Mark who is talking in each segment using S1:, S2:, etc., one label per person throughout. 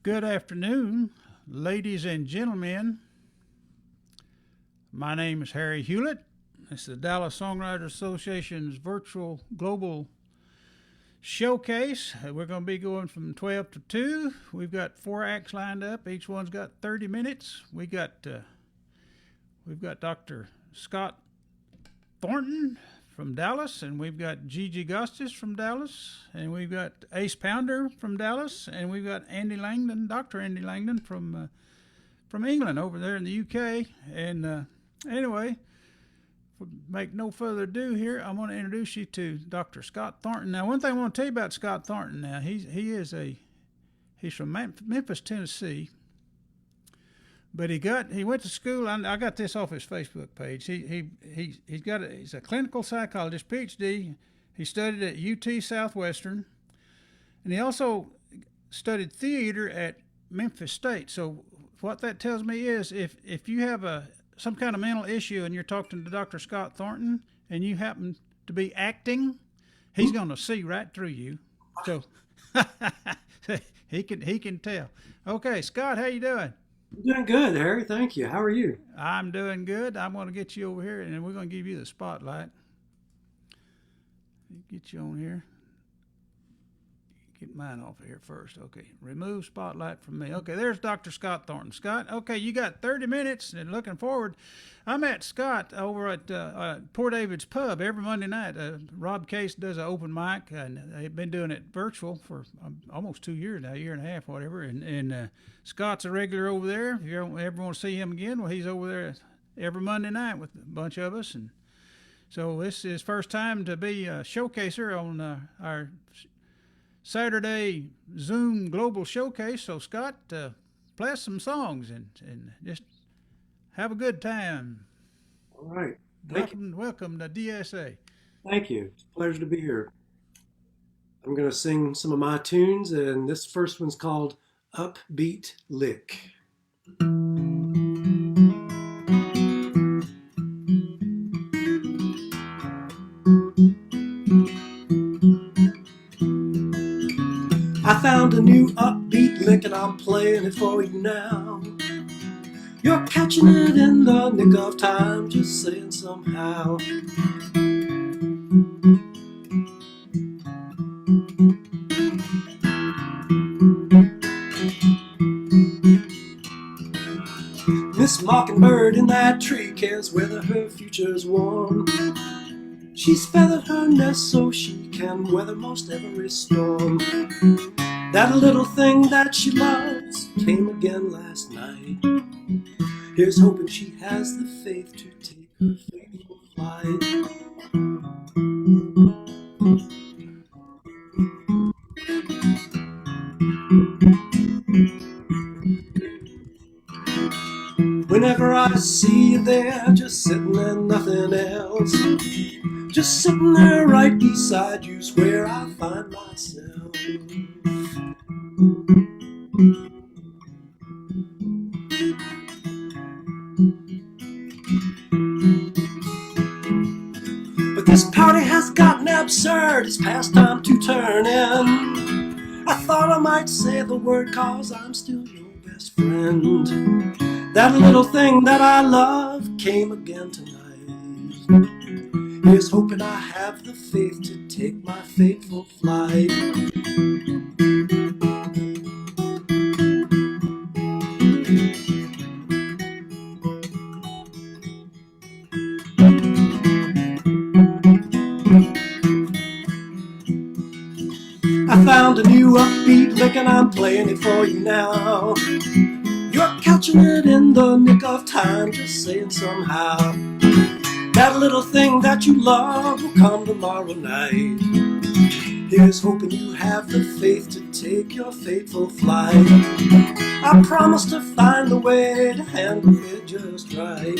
S1: Good afternoon, ladies and gentlemen. My name is Harry Hewlett. This is the Dallas Songwriters Association's virtual global showcase. We're going to be going from 12 to 2. We've got 4 acts lined up. Each one's got 30 minutes. We've got Dr. Scott Thornton from Dallas, and we've got Gigi Gostas from Dallas, and we've got Ace Pounder from Dallas, and we've got Andy Langton, Dr. Andy Langton from England over there in the UK. And anyway, make no further ado here, I'm going to introduce you to Dr. Scott Thornton. Now, one thing I want to tell you about Scott Thornton. Now, he's from Memphis, Tennessee. But he went to school. I got this off his Facebook page. He's a clinical psychologist, PhD. He studied at UT Southwestern, and he also studied theater at Memphis State. So what that tells me is if you have some kind of mental issue and you're talking to Dr. Scott Thornton and you happen to be acting, he's going to see right through you. So he can tell. Okay, Scott, how you doing?
S2: I'm doing good, Harry. Thank you. How are you?
S1: I'm doing good. I'm going to get you over here, and we're going to give you the spotlight. Get you on here. Get mine off of here first. Okay. Remove spotlight from me. Okay, there's Dr. Scott Thornton. Scott, okay, you got 30 minutes, and looking forward. I met Scott over at Poor David's Pub every Monday night. Rob Case does an open mic, and they've been doing it virtual for almost 2 years now, a year and a half, whatever. And Scott's a regular over there. If you ever want to see him again, well, he's over there every Monday night with a bunch of us. And so this is his first time to be a showcaser on our Saturday Zoom Global Showcase. So, Scott, play us some songs and just have a good time.
S2: All right.
S1: Welcome to DSA.
S2: Thank you. It's a pleasure to be here. I'm going to sing some of my tunes, and this first one's called Upbeat Lick. I found a new upbeat lick and I'm playing it for you now. You're catching it in the nick of time, just saying somehow. Miss Mockingbird in that tree cares whether her future's warm. She's feathered her nest so she can weather most every storm. That little thing that she loves came again last night. Here's hoping she has the faith to take her fateful flight. Whenever I see you there, just sitting and nothing else, just sitting there right beside you's where I find myself. But this party has gotten absurd, it's past time to turn in. I thought I might say the word cause I'm still your best friend. That little thing that I love came again tonight. Here's hoping I have the faith to take my fateful flight. I found a new upbeat lick and I'm playing it for you now. You're catching it in the nick of time, just saying somehow. That little thing that you love will come tomorrow night. Here's hoping you have the faith to take your fateful flight. I promise to find a way to handle it just right.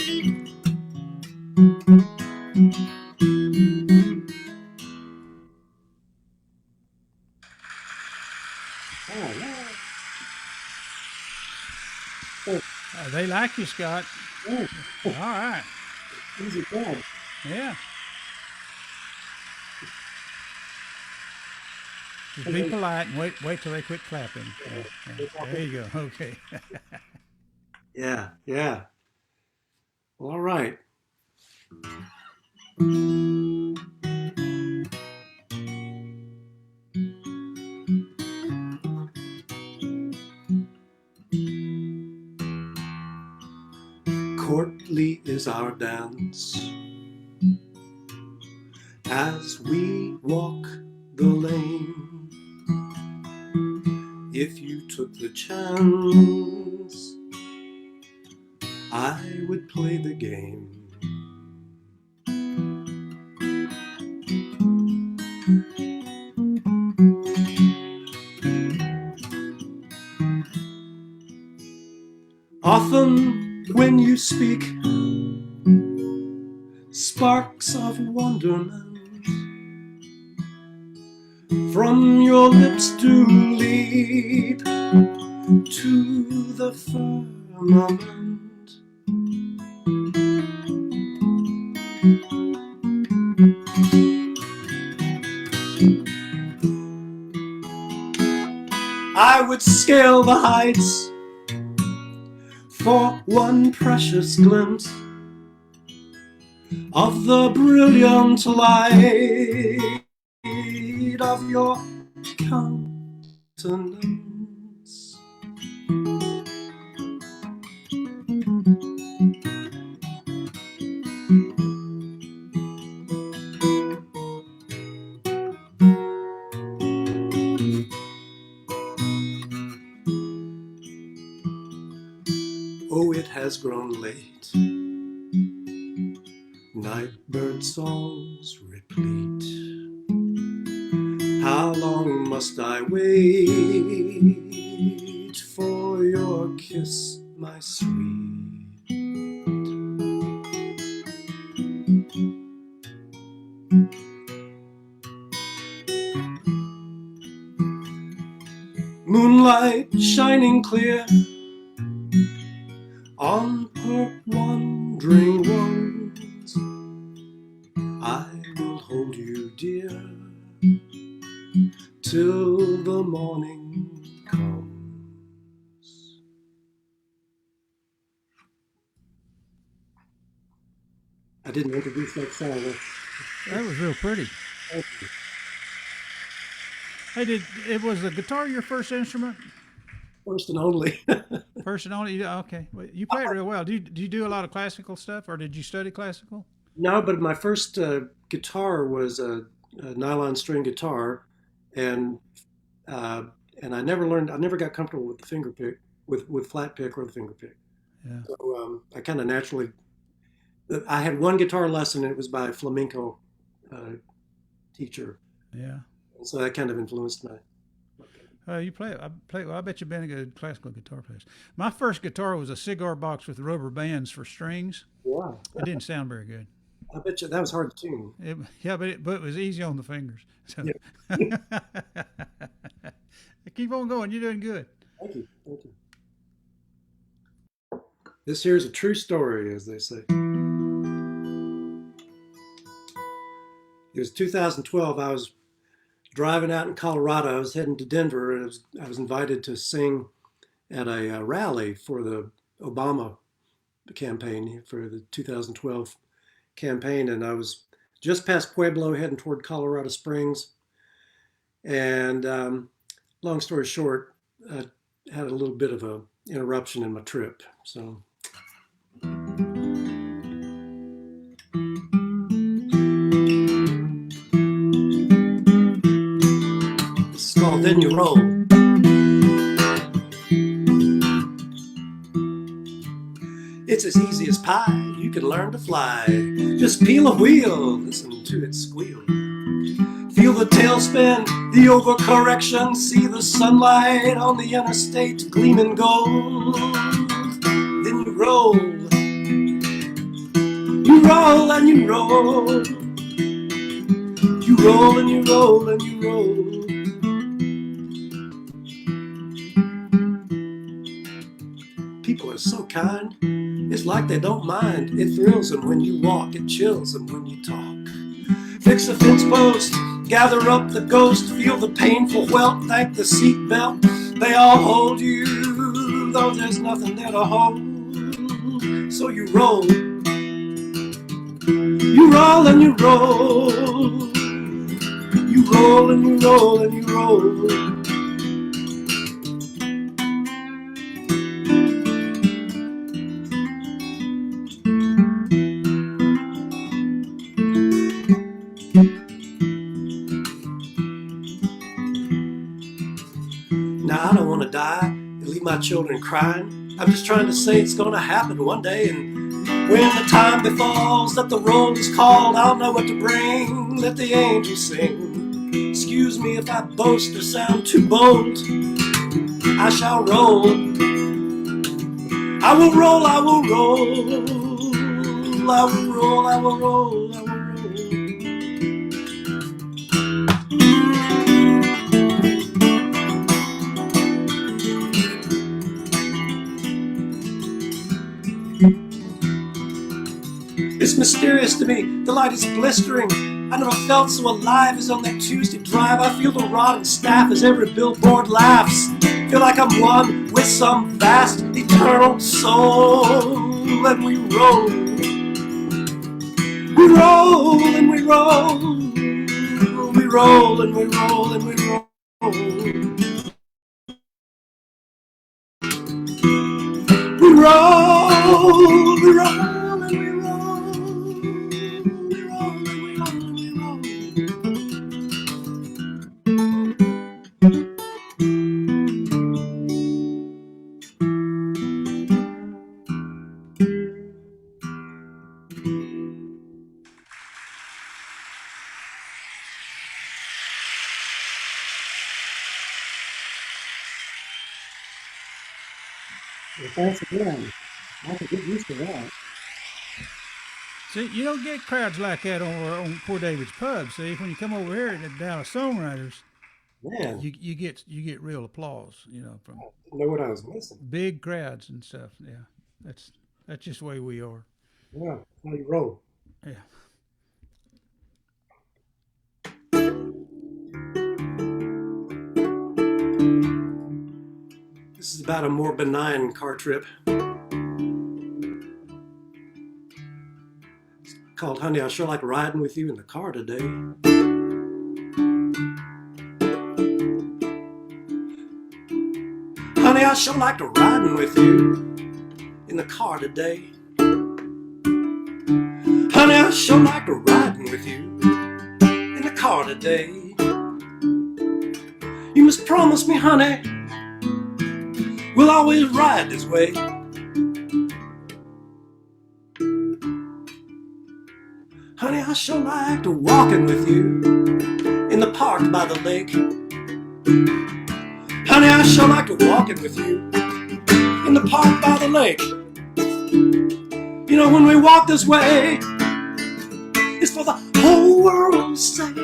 S2: Oh, yeah.
S1: They like you, Scott.
S2: Oh,
S1: All right.
S2: easy going.
S1: Yeah. Just be polite and wait till they quit clapping. There you go. Okay.
S2: Yeah, yeah. Well, all right. Courtly is our dance as we walk the lane. If you took the chance, I would play the game. Often when you speak, sparks of wonderment from your lips do leap to the firmament. I would scale the heights for one precious glimpse of the brilliant light of your countenance. Oh, it has grown late, night bird songs replete. How long must I wait for your kiss, my sweet? Moonlight shining clear on her wandering ones, I will hold you dear till the morning comes. I didn't introduce that song.
S1: That was real pretty.
S2: Thank you.
S1: Hey, was the guitar your first instrument?
S2: First and only.
S1: First and only? Okay. Well, you play it real well. Do you do a lot of classical stuff, or did you study classical?
S2: No, but my first guitar was a nylon string guitar, and I never learned. I never got comfortable with the finger pick, with flat pick or the finger pick.
S1: Yeah.
S2: So I kind of naturally. I had one guitar lesson, and it was by a flamenco teacher.
S1: Yeah.
S2: And so that kind of influenced my.
S1: You play. Well, I bet you've been a good classical guitar player. My first guitar was a cigar box with rubber bands for strings.
S2: Wow.
S1: It didn't sound very good.
S2: I bet you that was hard to tune.
S1: But it was easy on the fingers. So.
S2: Yeah.
S1: Keep on going. You're doing good.
S2: Thank you. Thank you. This here's a true story, as they say. It was 2012. I was driving out in Colorado. I was heading to Denver, and I was invited to sing at a rally for the Obama campaign, for the 2012 campaign. And I was just past Pueblo, heading toward Colorado Springs. And long story short, I had a little bit of a interruption in my trip. So. Then you roll. It's as easy as pie, you can learn to fly. Just peel a wheel, listen to it squeal. Feel the tail spin, the overcorrection, see the sunlight on the interstate gleaming gold. Then you roll. You roll and you roll. You roll and you roll and you roll. People are so kind, it's like they don't mind. It thrills them when you walk, it chills them when you talk. Fix a fence post, Gather up the ghost, feel the painful welt, thank the seatbelt. They all hold you, though there's nothing there to hold. So you roll and you roll. You roll and you roll and you roll. Now I don't want to die and leave my children crying. I'm just trying to say it's gonna happen one day, and when the time befalls that the roll is called, I'll know what to bring. Let the angels sing. Excuse me if I boast or sound too bold. I shall roll. I will roll, I will roll. I will roll, I will roll, I will roll. It's mysterious to me, the light is blistering. I never felt so alive as on that Tuesday drive. I feel the rotten staff as every billboard laughs. Feel like I'm one with some vast, eternal soul. And we roll. We roll and we roll. We roll and we roll and we roll. We roll, we roll.
S3: Well, thanks again. I can get used to that.
S1: See, you don't get crowds like that over on Poor David's Pub. See, when you come over here at the Dallas Songwriters,
S3: Man,
S1: you get real applause. You know, from
S3: I didn't know what I was missing.
S1: big crowds and stuff. Yeah, that's just the way we are.
S3: Yeah, how you roll.
S1: Yeah.
S2: This is about a more benign car trip. It's called Honey, I Sure Like Riding With You in the Car Today. Honey, I sure like to riding with you in the car today. Honey, I sure like to riding with you in the car today. You must promise me, honey, we'll always ride this way. Honey, I sure like to walking with you in the park by the lake. Honey, I sure like to walking with you in the park by the lake. You know, when we walk this way, it's for the whole world's sake.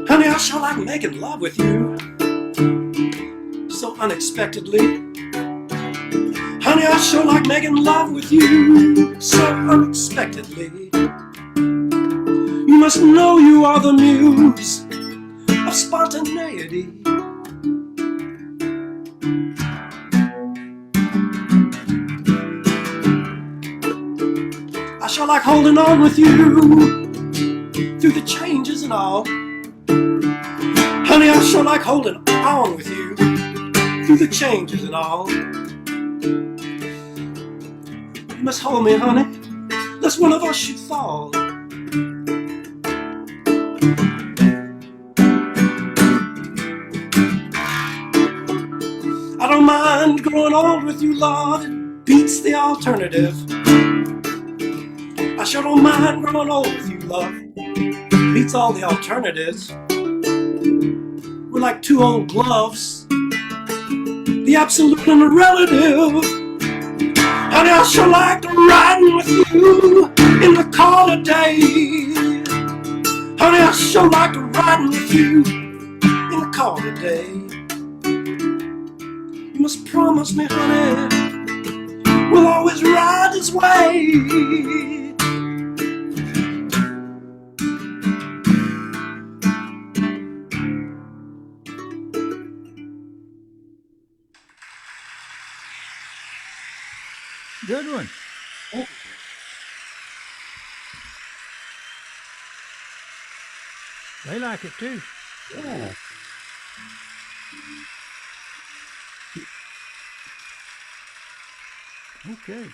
S2: Honey, I sure like making love with you so unexpectedly. Honey, I sure like making love with you so unexpectedly. You must know you are the muse of spontaneity. I sure like holding on with you through the changes and all. Honey, I sure like holding on with you through the changes and all. You must hold me, honey, lest one of us should fall. I don't mind growing old with you, love, it beats the alternative. I sure don't mind growing old with you, love, beats all the alternatives. We're like two old gloves, the absolute and the relative. Honey, I sure like to riding with you in the call of day. Honey, I sure like riding with you in the call of day. You must promise me, honey, we'll always ride this way.
S1: Good one. They like it too.
S3: Yeah.
S1: Okay.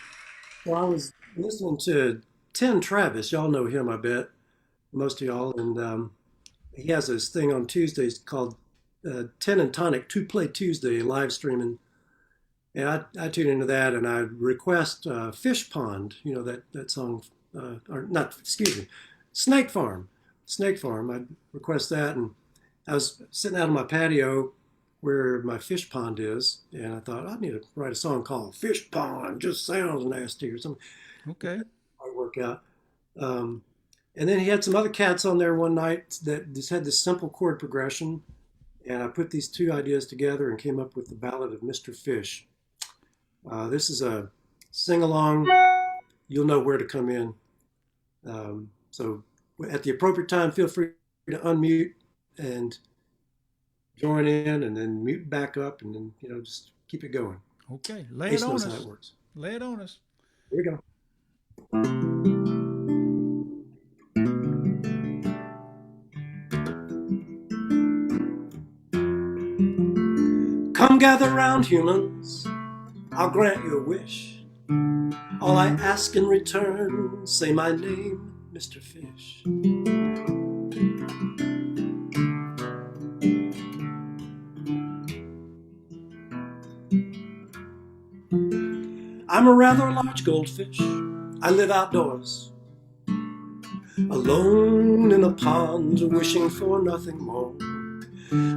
S2: Well, I was listening to Tim Travis. Y'all know him, I bet. Most of y'all. And he has this thing on Tuesdays called Ten and Tonic 2 Play Tuesday live streaming. And I tune into that and I request Fish Pond, you know, that song, or not, excuse me, Snake Farm. Snake Farm. I'd request that. And I was sitting out on my patio where my fish pond is, and I thought, I need to write a song called Fish Pond. Just sounds nasty or something.
S1: Okay.
S2: I'd work out. And then he had some other cats on there one night that just had this simple chord progression. And I put these two ideas together and came up with the ballad of Mr. Fish. This is a sing-along. You'll know where to come in. So at the appropriate time, feel free to unmute and join in and then mute back up and then, you know, just keep it going.
S1: Okay. Lay
S2: Ace
S1: it on
S2: knows
S1: us.
S2: how it works.
S1: Lay it on us.
S2: Here we go. Come gather round, humans. I'll grant your wish. All I ask in return, say my name, Mr. Fish. I'm a rather large goldfish. I live outdoors, alone in a pond, wishing for nothing more.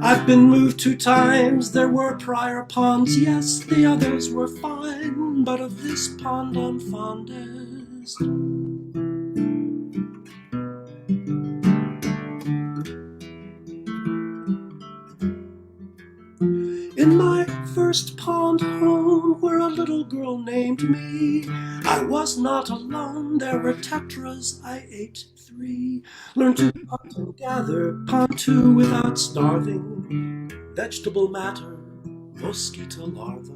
S2: I've been moved 2 times, there were prior ponds, yes, the others were fine, but of this pond I'm fondest. In my first pond home, where a little girl named me, I was not alone, there were tetras, I ate 3. Learned to hunt and gather, pond 2 without starving, vegetable matter, mosquito larvae.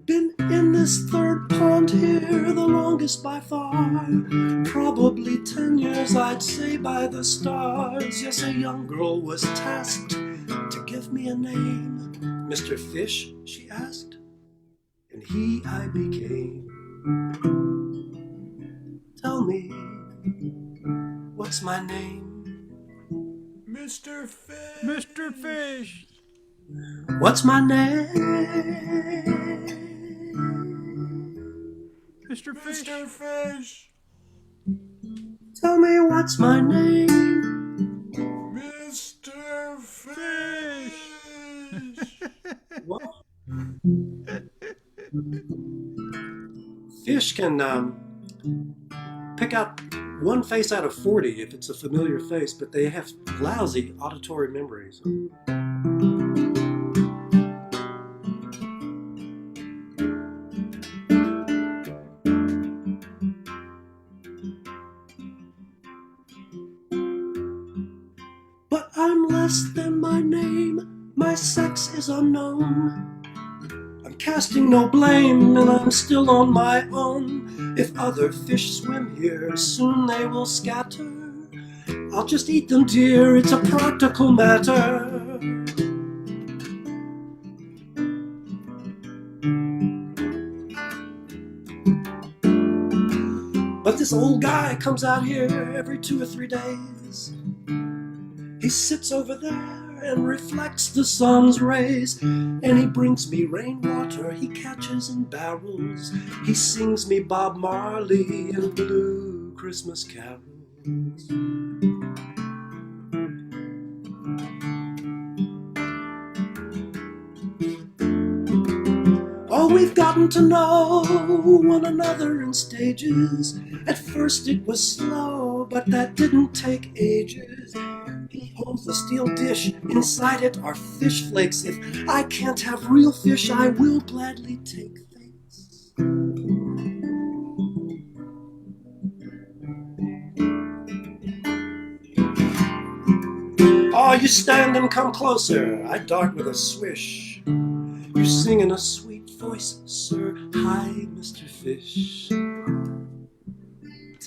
S2: Been in this third pond here, the longest by far, probably 10 years, I'd say, by the stars. Yes, a young girl was tasked to give me a name. Mr. Fish, she asked, and he I became. Tell me, what's my name?
S4: Mr. Fish.
S1: Mr. Fish.
S2: What's my name?
S1: Mr. Fish.
S4: Mr. Fish.
S2: Tell me what's my name?
S4: Mr. Fish.
S2: What? Fish can pick out one face out of 40 if it's a familiar face, but they have lousy auditory memories. But I'm less than my name, my sex is unknown. I'm casting no blame and I'm still on my own. If other fish swim here, soon they will scatter. I'll just eat them, dear, it's a practical matter. But this old guy comes out here every 2 or 3 days. He sits over there and reflects the sun's rays, and he brings me rainwater he catches in barrels. He sings me Bob Marley and blue Christmas carols. Oh, we've gotten to know one another in stages. At first it was slow, but that didn't take ages. He holds the steel dish, inside it are fish flakes. If I can't have real fish, I will gladly take things. Oh, you stand and come closer, I dart with a swish. You sing in a sweet voice, sir, hi, Mr. Fish.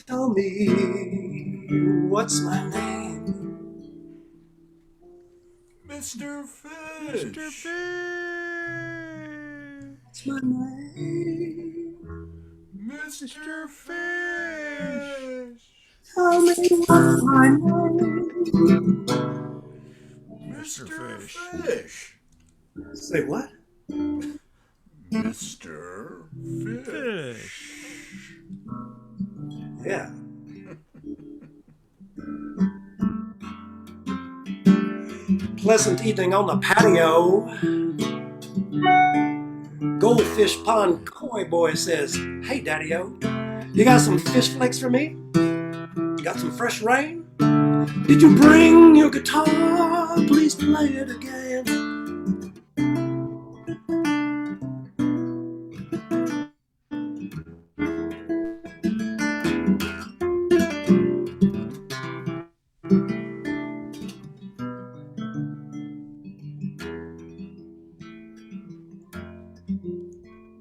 S2: Tell me, what's my name?
S4: Mr. Fish.
S1: Mr. Fish.
S2: What's my name?
S4: Mr. Fish.
S2: Tell me what's my name?
S4: Mr. Fish.
S2: Say what?
S4: Mr. Fish.
S2: Yeah. Pleasant evening on the patio. Goldfish Pond Koi Boy says, hey, Daddy-O, you got some fish flakes for me? Got some fresh rain? Did you bring your guitar? Please play it again.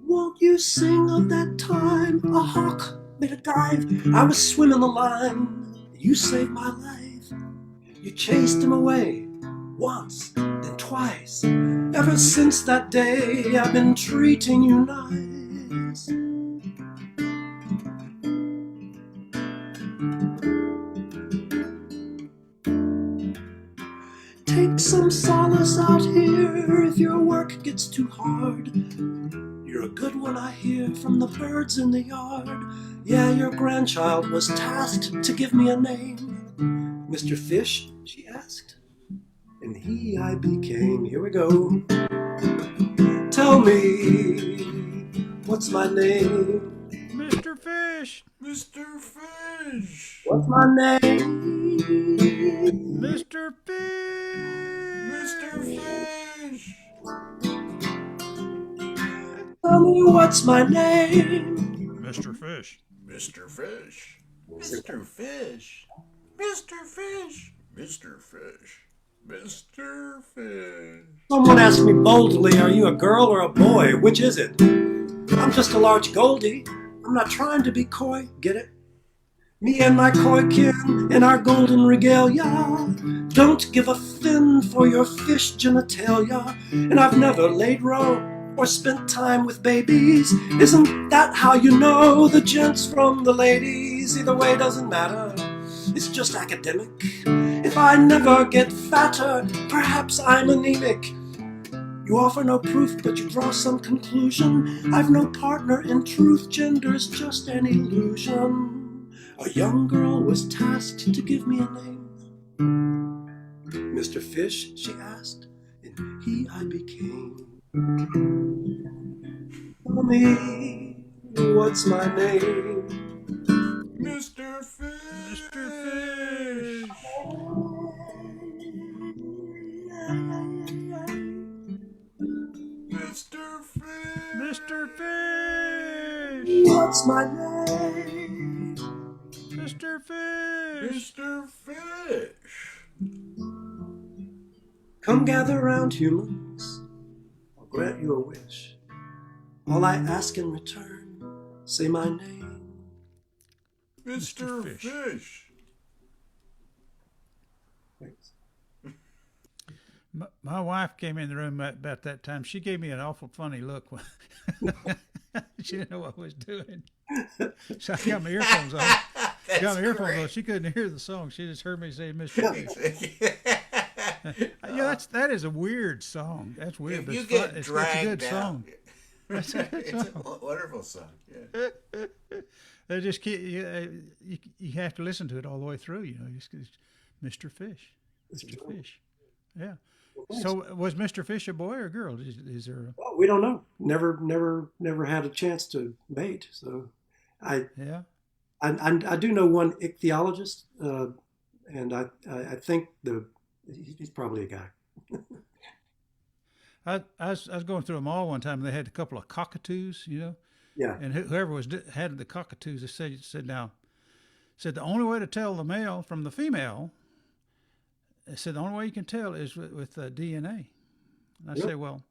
S2: Won't you sing of that time a hawk made a dive? I was swimming the line, you saved my life. You chased him away once, then twice. Ever since that day, I've been treating you nice. Take some solace out here if your work gets too hard. You're a good one, I hear, from the birds in the yard. Yeah, your grandchild was tasked to give me a name. Mr. Fish, she asked, and he I became. Here we go. Tell me, what's my name?
S1: Mr. Fish.
S4: Mr. Fish.
S2: What's my name?
S1: Mr. Fish.
S4: Mr. Fish.
S2: Tell me what's my name?
S1: Mr. Fish.
S4: Mr. Fish. Mr. Fish. Mr. Fish. Mr. Fish. Mr. Fish.
S2: Someone asked me boldly, are you a girl or a boy? Which is it? I'm just a large Goldie. I'm not trying to be coy, get it? Me and my koi kin in our golden regalia don't give a fin for your fish genitalia. And I've never laid row or spent time with babies. Isn't that how you know the gents from the ladies? Either way doesn't matter, it's just academic. If I never get fatter, perhaps I'm anemic. You offer no proof, but you draw some conclusion. I've no partner in truth, gender's just an illusion. A young girl was tasked to give me a name. Mr. Fish, she asked, and he I became. Tell me, what's my name?
S4: Mr. Fish. Mr. Fish. Mr. Fish.
S1: Mr. Fish.
S2: What's my name?
S1: Mr. Fish.
S4: Mr. Fish.
S2: Come gather round, humans. I'll grant you a wish. All I ask in return, say my name.
S4: Mr. Fish.
S2: Thanks.
S1: My wife came in the room about that time. She gave me an awful funny look. She didn't know what I was doing. So I got my earphones on. She couldn't hear the song. She just heard me say Mr. Fish. Yeah, that is a weird song. That's weird.
S4: If
S1: but
S4: you
S1: it's
S4: get
S1: fun. It's
S4: dragged
S1: a good
S4: down,
S1: song. It's a good
S4: it's
S1: song.
S4: a wonderful song. Yeah.
S1: They just you have to listen to it all the way through. You know, Mr. Fish, Mr. Fish. Yeah.
S3: Well, thanks.
S1: So was Mr. Fish a boy or a girl? Is there?
S3: Well, we don't know. Never had a chance to mate. So, I
S1: Yeah.
S3: I do know one ichthyologist, and I think he's probably a guy.
S1: I was going through a mall one time and they had a couple of cockatoos,
S3: Yeah.
S1: and whoever had the cockatoos, they said the only way to tell the male from the female, they said the only way you can tell is with DNA. And I
S3: Yep.
S1: said, well,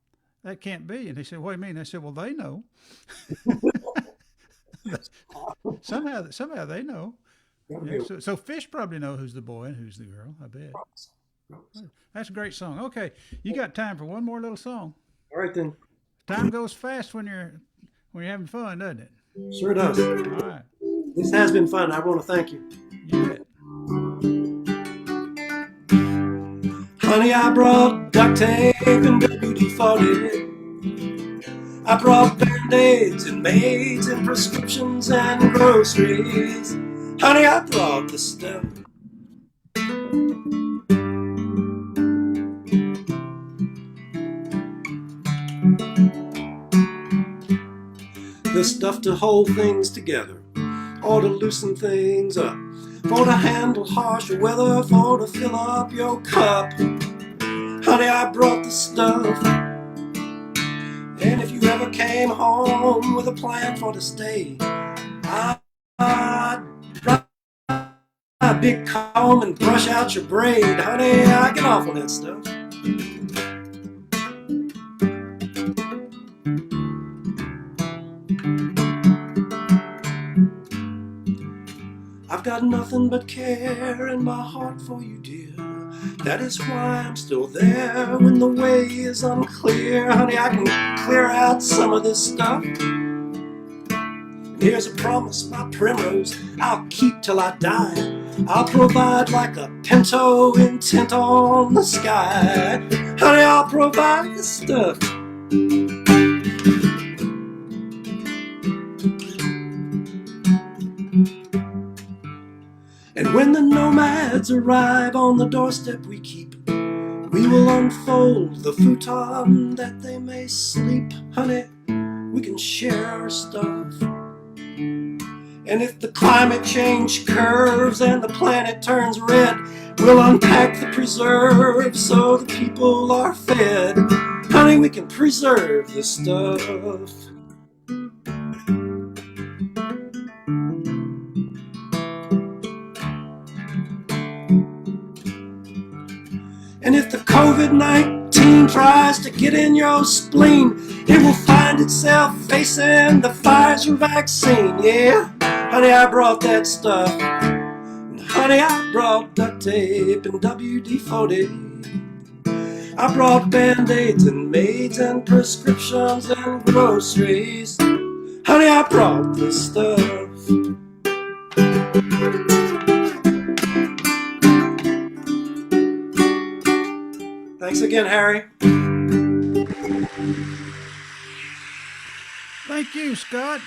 S1: that can't be. And he said, what do you mean? I said, well, they know. somehow they know.
S3: Gotta
S1: Yeah,
S3: be
S1: so fish probably know who's the boy and who's the girl, I bet.
S3: a-
S1: That's a great song. Okay, you got time for one more little song.
S3: All right then.
S1: Time goes fast when you're having fun, doesn't it?
S3: Sure does.
S1: All right,
S3: This has been fun. I want to thank you.
S1: you bet.
S3: Honey, I brought duct tape and WD-40. I brought Band-Aids and maids and prescriptions and groceries. Honey, I brought the stuff. The stuff to hold things together, or to loosen things up, for to handle harsher weather, for to fill up your cup. Honey, I brought the stuff. And if you ever came home with a plan for to stay, I'd grab a big comb and brush out your braid. Honey, I get off on that stuff. I've got nothing but care in my heart for you, dear. That is why I'm still there when the way is unclear. Honey, I can clear out some of this stuff. And here's a promise, my primrose, I'll keep till I die. I'll provide like a pinto intent on the sky. Honey, I'll provide the stuff. And when the nomads arrive on the doorstep we keep, we will unfold the futon that they may sleep. Honey, we can share our stuff. And if the climate change curves and the planet turns red, we'll unpack the preserves so the people are fed. Honey, we can preserve the stuff. And if the COVID-19 tries to get in your spleen, it will find itself facing the Pfizer vaccine. Yeah, honey, I brought that stuff. And honey, I brought duct tape and WD-40. I brought Band-Aids and maids and prescriptions and groceries. Honey, I brought this stuff. Thanks again, Harry.
S1: Thank you, Scott.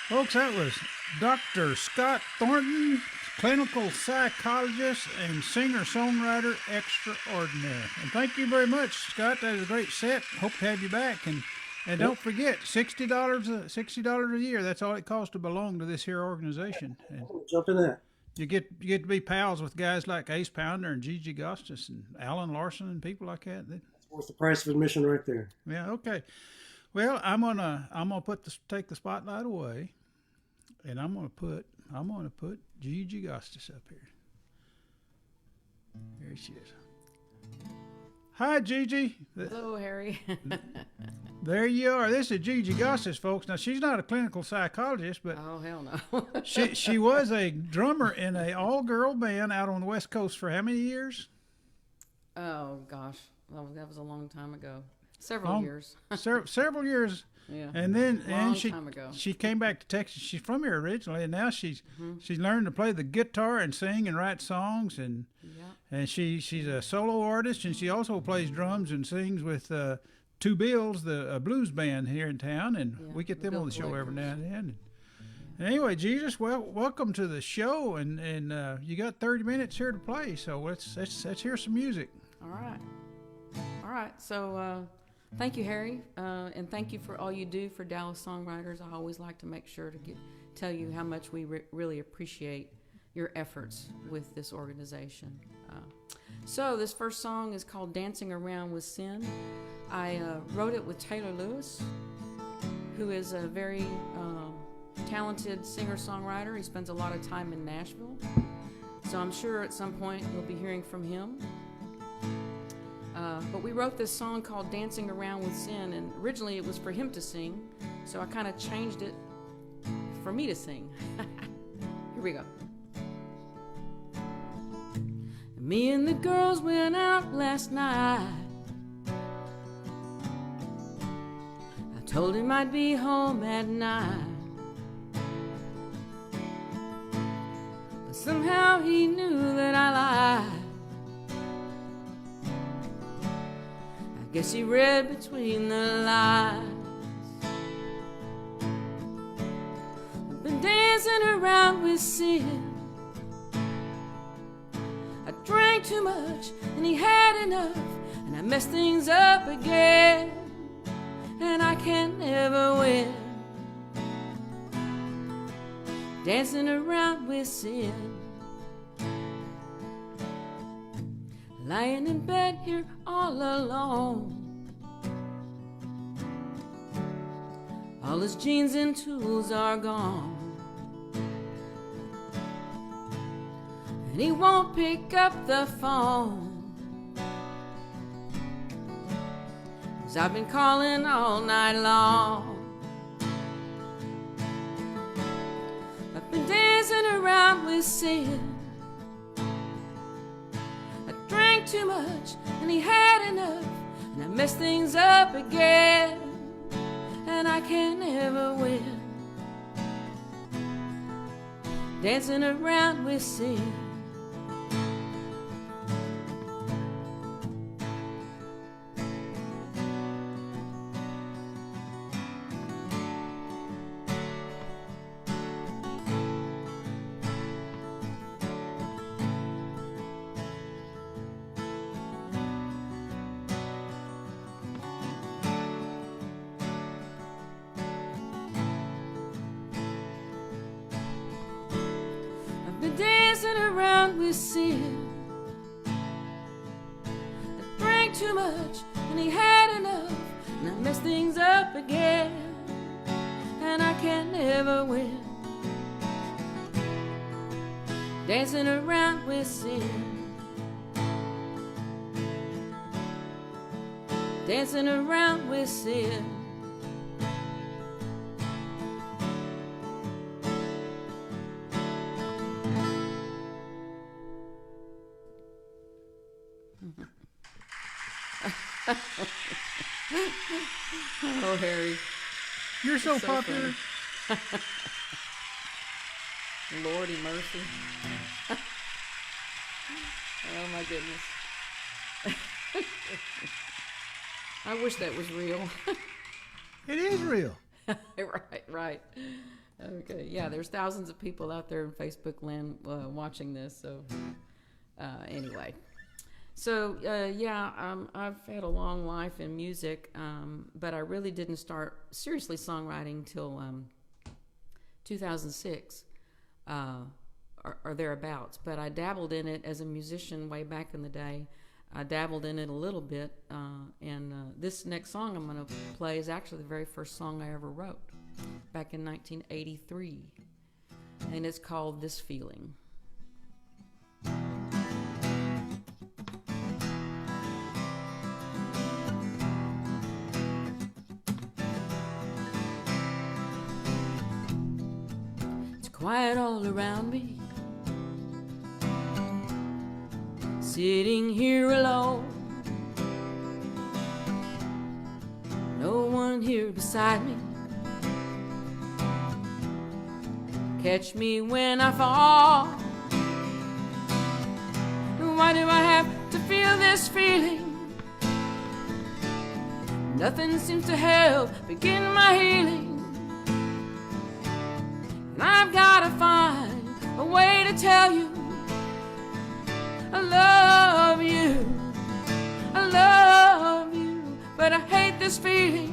S1: Folks, that was Dr. Scott Thornton, clinical psychologist and singer-songwriter extraordinaire. And thank you very much, Scott. That was a great set. Hope to have you back. And don't forget, $60 a year. That's all it costs to belong to this here organization. And
S3: Jump in that.
S1: you get to be pals with guys like Ace Pounder and Gigi Gostas and Alan Larson and people like that.
S3: It's worth the price of admission right there.
S1: Yeah, okay. Well, I'm gonna take the spotlight away, and I'm gonna put Gigi Gostas up here. Here she is. Hi, Gigi.
S5: Hello, Harry.
S1: There you are. This is Gigi Gostas, folks. Now, she's not a clinical psychologist, but
S5: Oh, hell no.
S1: she was a drummer in a all-girl band out on the West Coast for how many years?
S5: Oh, gosh. That was a long time ago. Several years.
S1: Several years.
S5: Yeah.
S1: And then
S5: Time ago.
S1: she came back to Texas. She's from here originally, and now she's learned to play the guitar and sing and write songs, and she's a solo artist, and she also plays drums and sings with Two Bills, the blues band here in town, and we get them on the show every now and then. Anyway, Jesus, well, welcome to the show, and you got 30 minutes here to play, so let's hear some music.
S5: All right. So thank you, Harry, and thank you for all you do for Dallas songwriters. I always like to make sure to tell you how much we really appreciate your efforts with this organization. So this first song is called Dancing Around with Sin. I wrote it with Taylor Lewis, who is a very talented singer-songwriter. He spends a lot of time in Nashville, so I'm sure at some point you'll be hearing from him. But we wrote this song called Dancing Around with Sin, and originally it was for him to sing, so I kind of changed it for me to sing. Here we go. Me and the girls went out last night. I told him I'd be home at 9. But somehow he knew that I lied. I guess he read between the lines. I've been dancing around with sin. I drank too much and he had enough, and I messed things up again, and I can never win. Dancing around with sin. Lying in bed here all alone. All his jeans and tools are gone, and he won't pick up the phone, 'cause I've been calling all night long. I've been dancing around with sin. I drank too much and he had enough, and I messed things up again, and I can never win. Dancing around with sin. Dancing around with sin. I drank too much and he had enough, and I messed things up again, and I can never win. Dancing around with sin. Dancing around with sin. Oh, Harry.
S1: You're so popular.
S5: Lordy mercy. Oh, my goodness. I wish that was real.
S1: It is real.
S5: Right. Okay, yeah, there's thousands of people out there in Facebook land watching this, so anyway. So, I've had a long life in music, but I really didn't start seriously songwriting till 2006 or thereabouts. But I dabbled in it as a musician way back in the day. I dabbled in it a little bit, and this next song I'm going to play is actually the very first song I ever wrote back in 1983, and it's called This Feeling. Quiet all around me, sitting here alone, no one here beside me. Catch me when I fall. Why do I have to feel this feeling? Nothing seems to help begin my healing. And I've gotta find a way to tell you I love you, I love you, but I hate this feeling.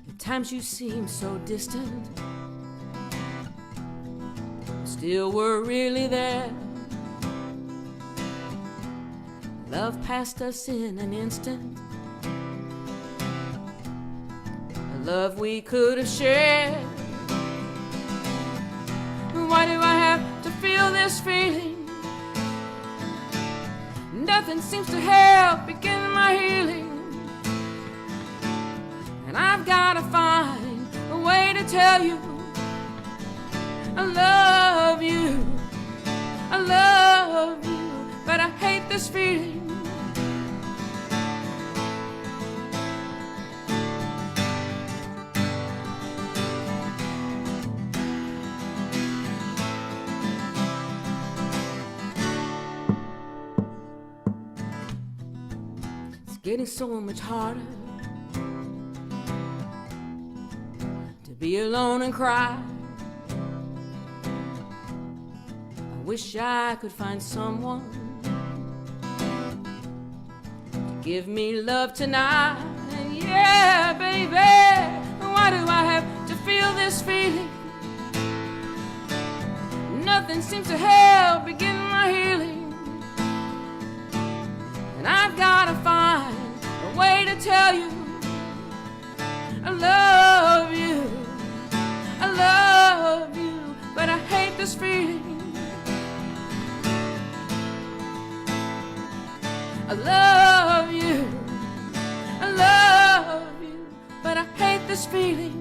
S5: At times you seem so distant, still we're really there. Love passed us in an instant, a love we could have shared. Why do I have to feel this feeling? Nothing seems to help begin my healing. And I've gotta find a way to tell you I love you, I love you, but I hate this feeling. It's getting so much harder to be alone and cry. I wish I could find someone to give me love tonight. Yeah, baby, why do I have to feel this feeling? Nothing seems to help begin my healing. And I've gotta find a way to tell you I love you, I love you, but I hate this feeling. I love you, I love you, but I hate this feeling.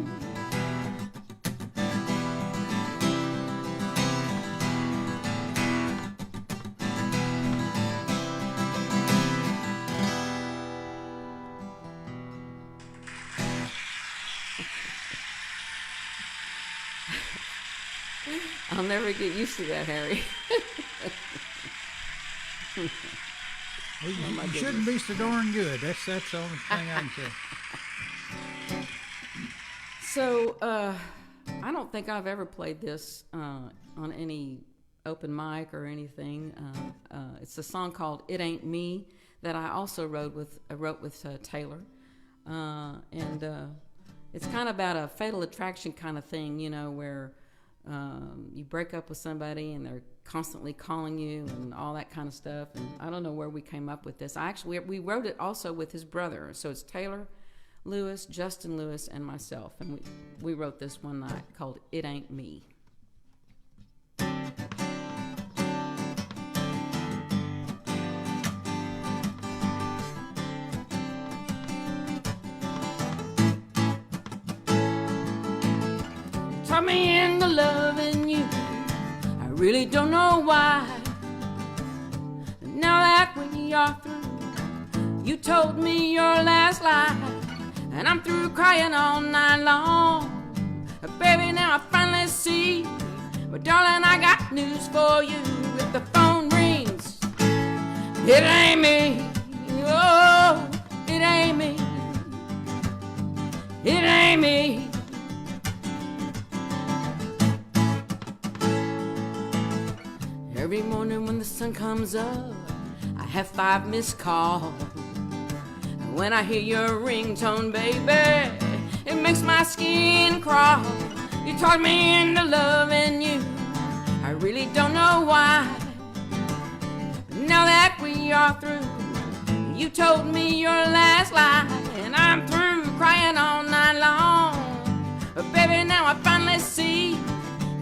S5: I'll never get used to that, Harry.
S1: Well, you shouldn't be so darn good. That's the only thing I can say.
S5: So, I don't think I've ever played this on any open mic or anything. It's a song called "It Ain't Me" that I also wrote with Taylor, and it's kind of about a fatal attraction kind of thing, you know, where you break up with somebody and they're constantly calling you and all that kind of stuff. And I don't know where we came up with this. We wrote it also with his brother. So it's Taylor Lewis, Justin Lewis, and myself. And we wrote this one night called "It Ain't Me." Taught me into loving you, I really don't know why. Now that we are through, you told me your last lie, and I'm through crying all night long. Baby, now I finally see, but darling, I got news for you. If the phone rings, it ain't me. Oh, it ain't me. It ain't me. Every morning when the sun comes up, I have 5 missed calls. And when I hear your ringtone, baby, it makes my skin crawl. You taught me into loving you, I really don't know why. But now that we are through, you told me your last lie, and I'm through crying all night long. But baby, now I finally see,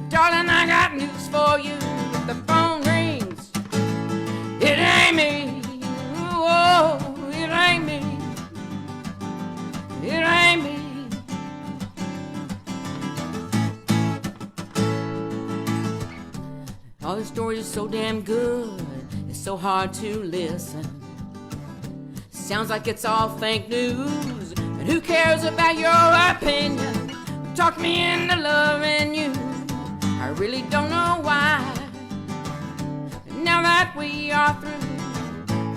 S5: darling, I got news for you. If the phone rings, it ain't me. Oh, it ain't me. It ain't me. All the stories are so damn good, it's so hard to listen. Sounds like it's all fake news, but who cares about your opinion? Talk me into loving you, I really don't know why. Now now that we are through,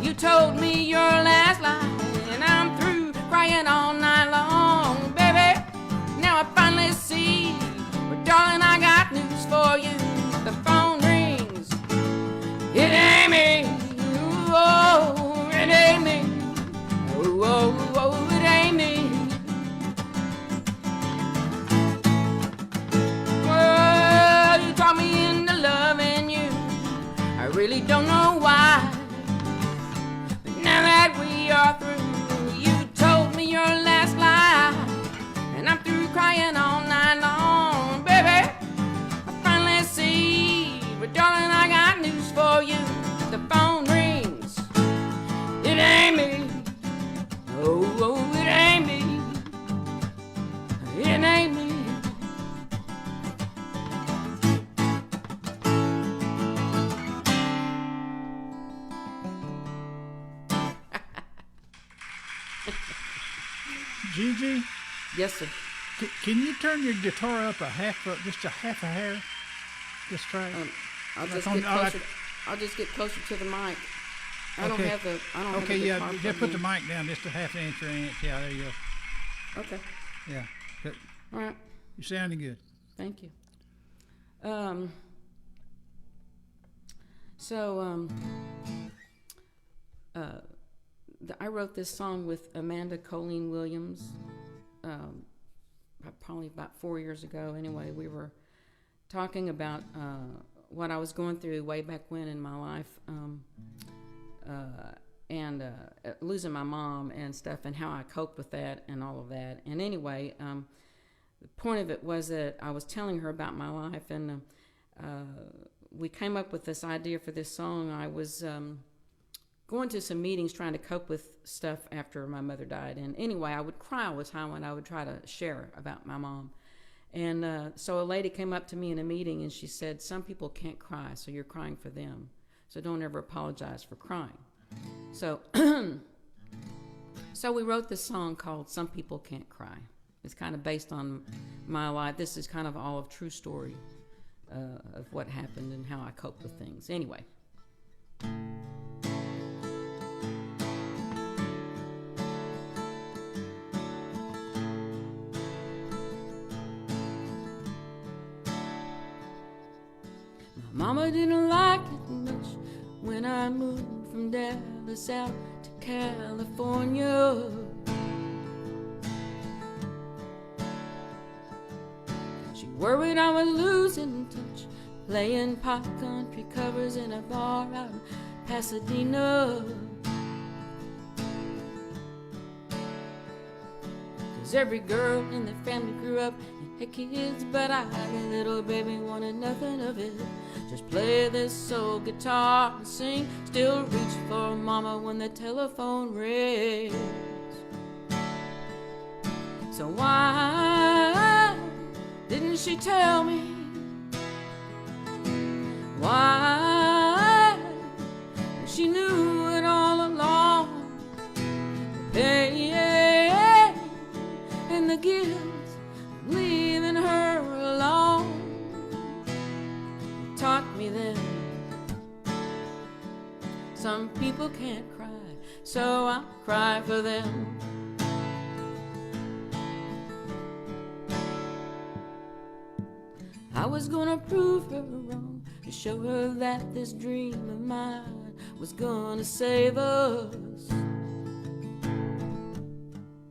S5: you told me your last lie, and I'm through crying all night long, baby. Now I finally see, but darling, I got news for you. The phone rings, it ain't me, oh, it ain't me, oh, oh, oh, it ain't me. Well, you talked me into loving you, I really don't know why, but now that we are through, you told me your last lie, and I'm through crying all night long, baby. I finally see, but darling, I got news for you. The phone rings, it ain't me, oh, oh, it ain't me, it ain't me.
S1: Gigi,
S5: Yes, sir.
S1: can you turn your guitar up just a half a hair? Just try it.
S5: I'll
S1: Like
S5: just
S1: on-
S5: get
S1: oh, like-
S5: closer. I'll just get closer to the mic. I don't
S1: Okay.
S5: have the. I don't
S1: Okay,
S5: have the
S1: yeah,
S5: guitar
S1: just
S5: plugged
S1: put the
S5: in.
S1: mic down just a half inch or an inch. Yeah, there you go.
S5: Okay.
S1: Yeah, good.
S5: All right.
S1: You're sounding good.
S5: Thank you. So I wrote this song with Amanda Colleen Williams, probably about 4 years ago. Anyway, we were talking about what I was going through way back when in my life, and losing my mom and stuff, and how I coped with that and all of that. And anyway, the point of it was that I was telling her about my life, and we came up with this idea for this song. I was going to some meetings trying to cope with stuff after my mother died. And anyway, I would cry all the time when I would try to share about my mom. And so a lady came up to me in a meeting and she said, some people can't cry, so you're crying for them. So don't ever apologize for crying. So, so we wrote this song called Some People Can't Cry. It's kind of based on my life. This is kind of all of true story of what happened and how I coped with things. Anyway. Mama didn't like it much when I moved from Dallas out to California. She worried I was losing touch, playing pop country covers in a bar out in Pasadena. 'Cause every girl in the family grew up and had kids, but I, the little baby, wanted nothing of it. Just play this old guitar and sing, still reach for mama when the telephone rings. So why didn't she tell me? Why? She knew it all along. The pain and the guilt of leaving her alone taught me then some people can't cry, so I'll cry for them. I was gonna prove her wrong, to show her that this dream of mine was gonna save us.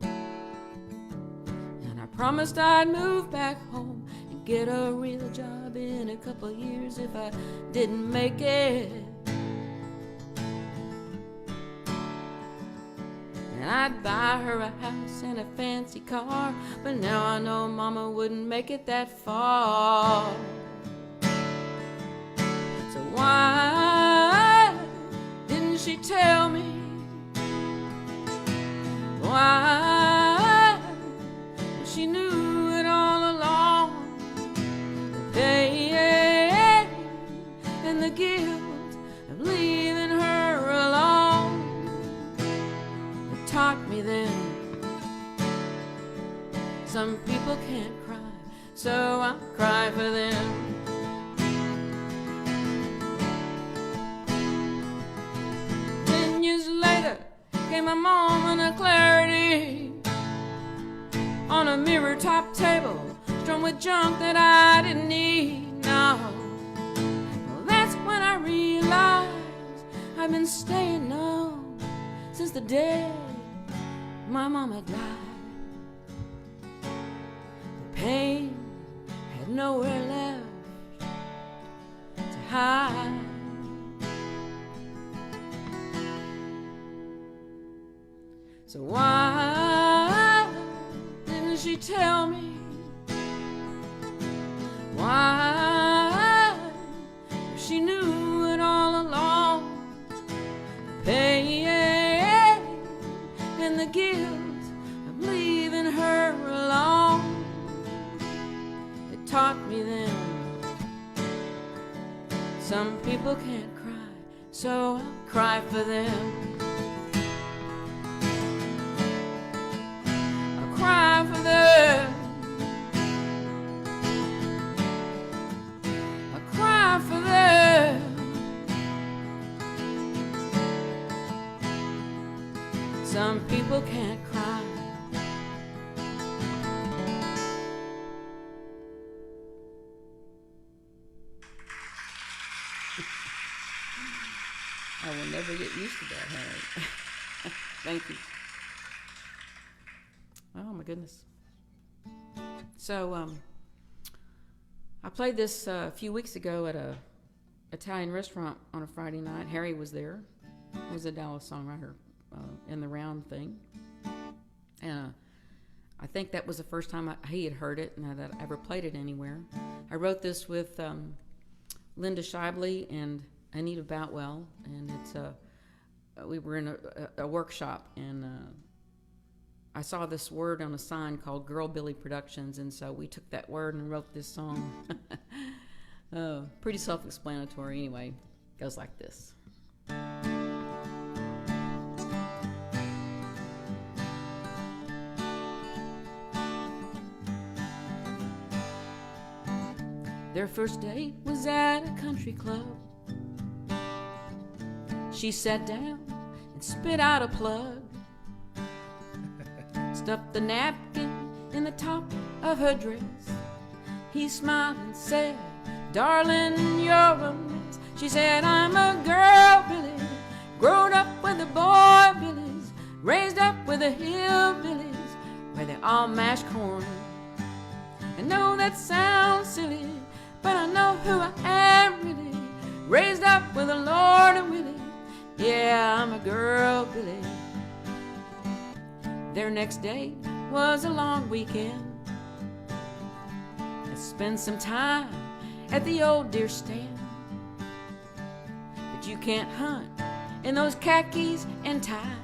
S5: And I promised I'd move back home and get a real job in a couple of years if I didn't make it. And I'd buy her a house and a fancy car, but now I know Mama wouldn't make it that far. So why didn't she tell me? Why? She knew it all along. The pain and the guilt of leaving her alone taught me then some people can't cry, so I'll cry for them. came a moment of clarity on a mirror top table strewn with junk that I didn't need. No, well, that's when I realized I've been staying numb since the day my mama died. The pain had nowhere left to hide. So why didn't she tell me? Why, if she knew it all along? The pain and the guilt of leaving her alone. It taught me then some people can't cry, so I'll cry for them. Cry for them. I cry for them. Some people can't cry. I will never get used to that, Harry. Thank you. Oh my goodness. So I played this a few weeks ago at a Italian restaurant on a Friday night. Harry was there. He was a Dallas songwriter in the round thing. And I think that was the first time he had heard it and that I ever played it anywhere. I wrote this with Linda Shibley and Anita Boutwell, and it's we were in a workshop, and I saw this word on a sign called Girl Billy Productions, and so we took that word and wrote this song. Pretty self-explanatory anyway. Goes like this. Their first date was at a country club. She sat down and spit out a plug. Stuffed the napkin in the top of her dress. He smiled and said, "Darling, you're a mess." She said, "I'm a girl, Billy, grown up with the boy Billies, raised up with the hillbillies, where they all mash corn. I know that sounds silly, but I know who I am really, raised up with the Lord and Willie. Yeah, I'm a girl, Billy." Their next date was a long weekend. Let's spend some time at the old deer stand. But you can't hunt in those khakis and tie.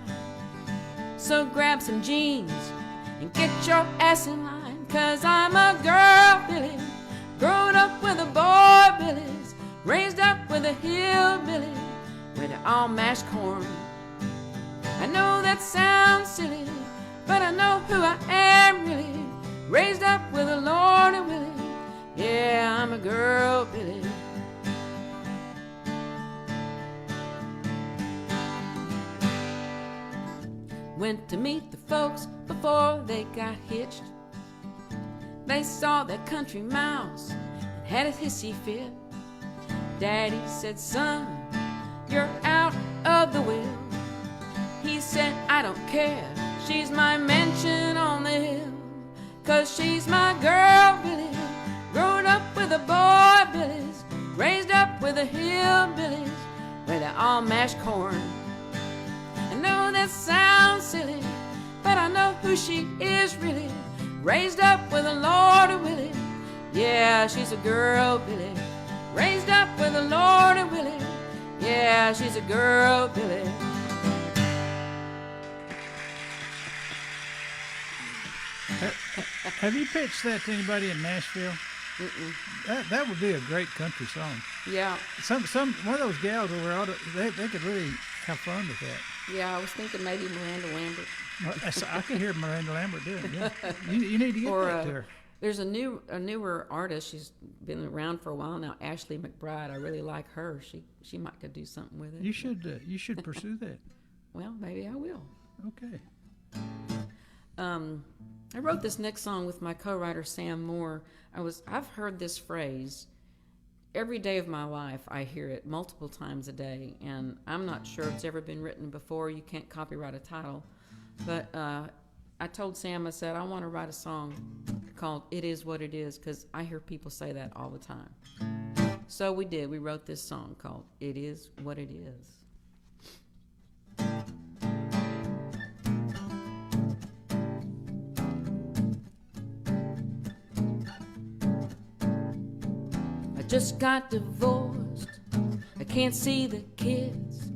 S5: So grab some jeans and get your ass in line. 'Cause I'm a girl, Billy, grown up with the boy Billies, raised up with the hillbillies, where they all mash corn. I know that sounds silly, but I know who I am really, raised up with the Lord and Willie. Yeah, I'm a girl, Billy. Went to meet the folks before they got hitched. They saw that country mouse and had a hissy fit. Daddy said, "Son, you're out of the will." He said, "I don't care, she's my mansion on the hill. 'Cause she's my girl, Billy, grown up with the boy Billies, raised up with the hillbillies, where they all mash corn." I know that sounds silly, but I know who she is really, raised up with the Lord and Willie. Yeah, she's a girl, Billy, raised up with the Lord and Willie. Yeah, she's a girl, Billy.
S1: Have you pitched that to anybody in Nashville?
S5: Mm-mm.
S1: That would be a great country song.
S5: Yeah,
S1: One of those gals over there, they could really have fun with that.
S5: yeah, I was thinking maybe Miranda Lambert.
S1: I could hear Miranda Lambert do it. Yeah. You need to get
S5: Or,
S1: that to her.
S5: There's a newer artist. She's been around for a while now. Ashley McBride. I really like her. She might could do something with it.
S1: You should pursue that.
S5: well, maybe I will.
S1: Okay.
S5: I wrote this next song with my co-writer Sam Moore. I've heard this phrase every day of my life. I hear it multiple times a day, and I'm not sure it's ever been written before. You can't copyright a title, but I told Sam, I said, I want to write a song called "It Is What It Is" because I hear people say that all the time. So we did. We wrote this song called "It Is What It Is." Just got divorced, I can't see the kids.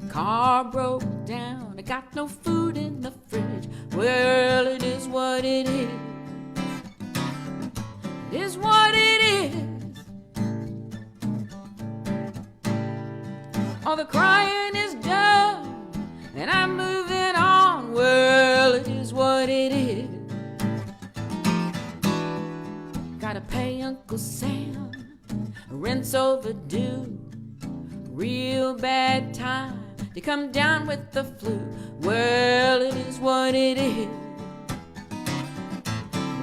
S5: Car broke down, I got no food in the fridge. Well, it is what it is. It is what it is. All the crying is done, and I'm moving on. Well, it is what it is. Gotta pay Uncle Sam, rent's overdue, real bad time to come down with the flu. Well, it is what it is.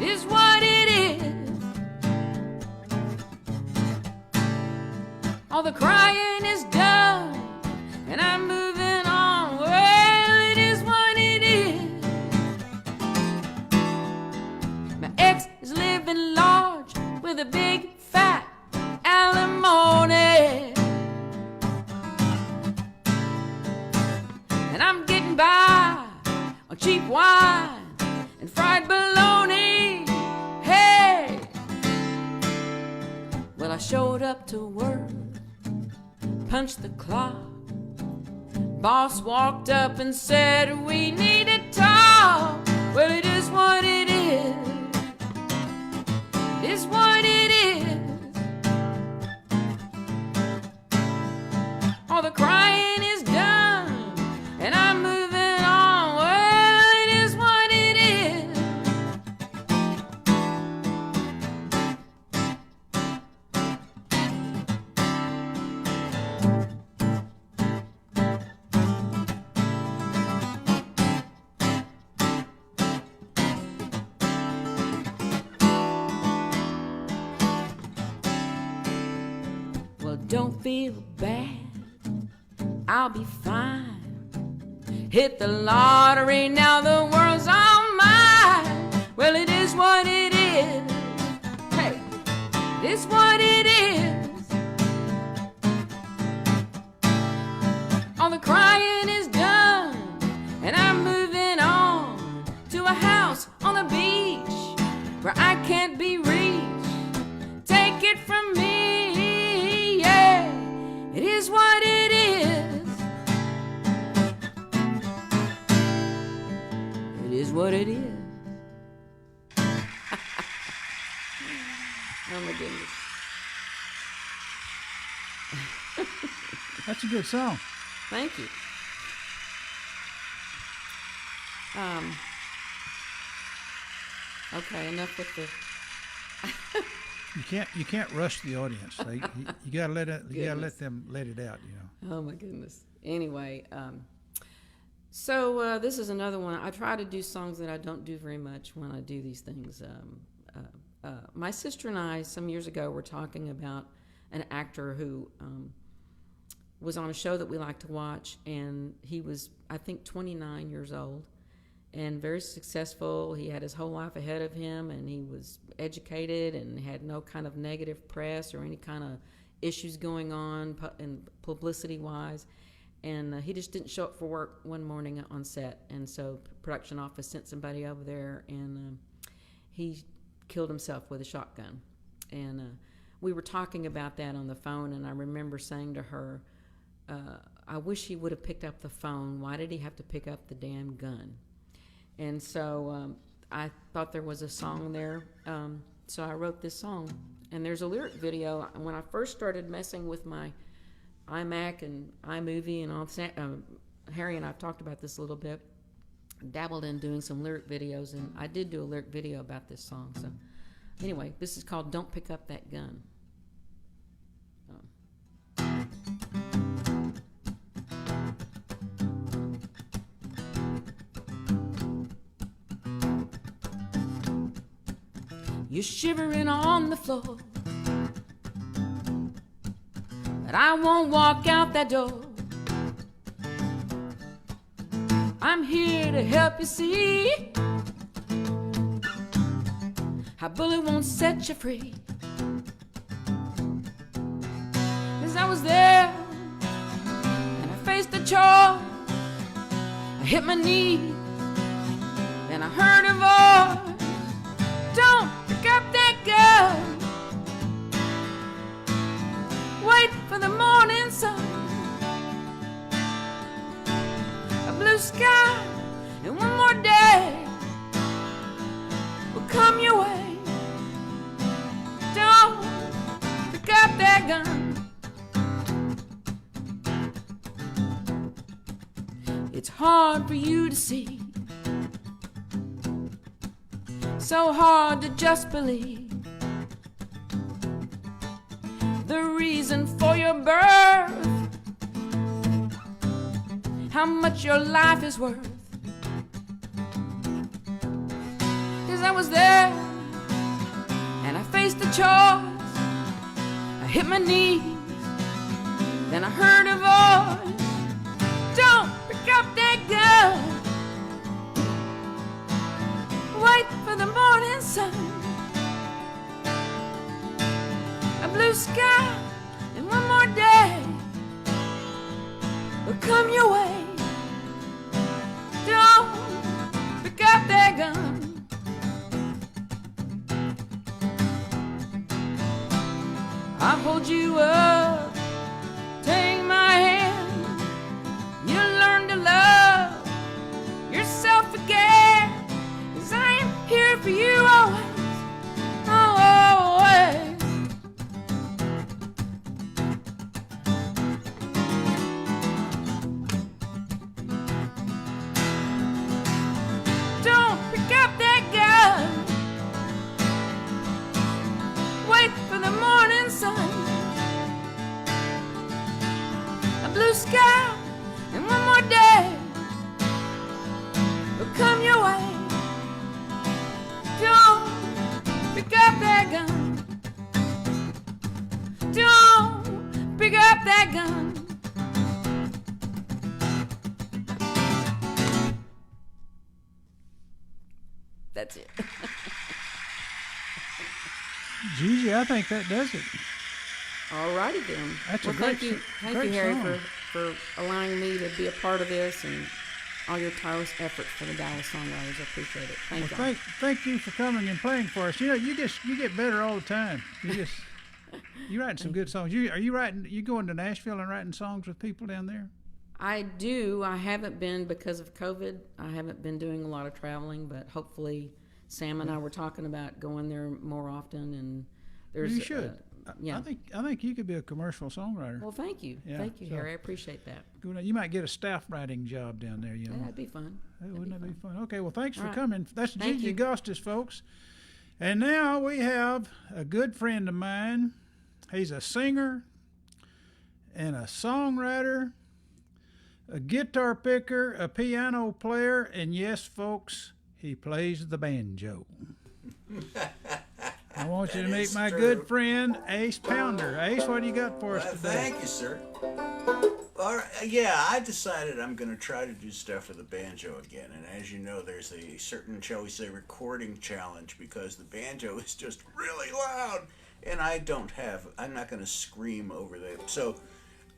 S5: It is what it is. All the crying is done, and I'm moving on. Well, it is what it is. My ex is living large with a big fat alimony, and I'm getting by on cheap wine and fried bologna. Hey, well, I showed up to work, punched the clock. Boss walked up and said, we need to talk. Well, it is what it is. It is what it is. All the crying is done, and I'm moving on. Well, it is what it is. Well, don't feel bad, I'll be fine. Hit the lottery, now the world's all mine. Well, it is what it is. Hey, it is what it is. All the crying is done, and I'm moving on to a house on the beach where I can't be reached. Take it from me, yeah, it is what it is. It is what it is. Oh my goodness.
S1: That's a good song.
S5: Thank you. Okay, enough with the.
S1: You can't rush the audience. You gotta let it. You gotta let them let it out. You know.
S5: Oh my goodness. Anyway, so this is another one. I try to do songs that I don't do very much when I do these things. My sister and I, some years ago, were talking about an actor who was on a show that we like to watch, and he was, I think, 29 years old and very successful. He had his whole life ahead of him, and he was educated and had no kind of negative press or any kind of issues going on and publicity-wise. And he just didn't show up for work one morning on set, and so production office sent somebody over there, and he killed himself with a shotgun. And we were talking about that on the phone, and I remember saying to her, I wish he would have picked up the phone. Why did he have to pick up the damn gun? And so I thought there was a song there, so I wrote this song. And there's a lyric video. When I first started messing with my iMac and iMovie and all that, Harry and I have talked about this a little bit, dabbled in doing some lyric videos, and I did do a lyric video about this song. So anyway, this is called Don't Pick Up That Gun. you're shivering on the floor. But I won't walk out that door. I'm here to help you see how bullet won't set you free. 'Cause I was there and I faced the choice. I hit my knee and I heard a voice. Don't pick up that gun. Wait for the morning sun. A blue sky and one more day will come your way. Don't pick up that gun. It's hard for you to see, so hard to just believe the reason for your birth, how much your life is worth. 'Cause I was there and I faced the choice. I hit my knees, then I heard a voice. Don't pick up that gun. Wait for the morning sun. A blue sky and one more day will come your way. Don't pick up that gun. I'll hold you up, take my hand. You'll learn to love yourself again. 'Cause I am here for you always, always. Don't pick up that gun. Wait for the morning sun. A blue sky and one more day will come your way. Don't pick up that gun. Don't pick up that gun. That's it.
S1: Gigi, I think that does it.
S5: All righty then.
S1: That's a
S5: well,
S1: great
S5: thank
S1: great
S5: you, Harry,
S1: song.
S5: for allowing me to be a part of this and all your tireless efforts for the Dallas Songwriters. I appreciate it. Thank you.
S1: Thank you for coming and playing for us. You know, you get better all the time. You write some good songs. You going to Nashville and writing songs with people down there?
S5: I do. I haven't been because of COVID. I haven't been doing a lot of traveling, but hopefully Sam and I were talking about going there more often. And there's
S1: You should.
S5: yeah.
S1: I think you could be a commercial songwriter.
S5: Well, thank you.
S1: Yeah,
S5: Thank you,
S1: so-
S5: Harry. I appreciate that.
S1: You might get a staff writing job down there. You know,
S5: That'd be fun.
S1: wouldn't that be fun? Okay, well, thanks
S5: All
S1: for
S5: right.
S1: coming. That's
S5: Thank
S1: Gigi
S5: you.
S1: Gostas, folks. And now we have a good friend of mine. He's a singer and a songwriter, a guitar picker, a piano player, and yes, folks, he plays the banjo. I want you to meet my good friend, Ace Pounder. Ace, what do you got for us today?
S6: Thank you, sir. All right, yeah, I decided I'm going to try to do stuff for the banjo again. And as you know, there's a certain, shall we say, recording challenge because the banjo is just really loud. And I'm not going to scream over that. So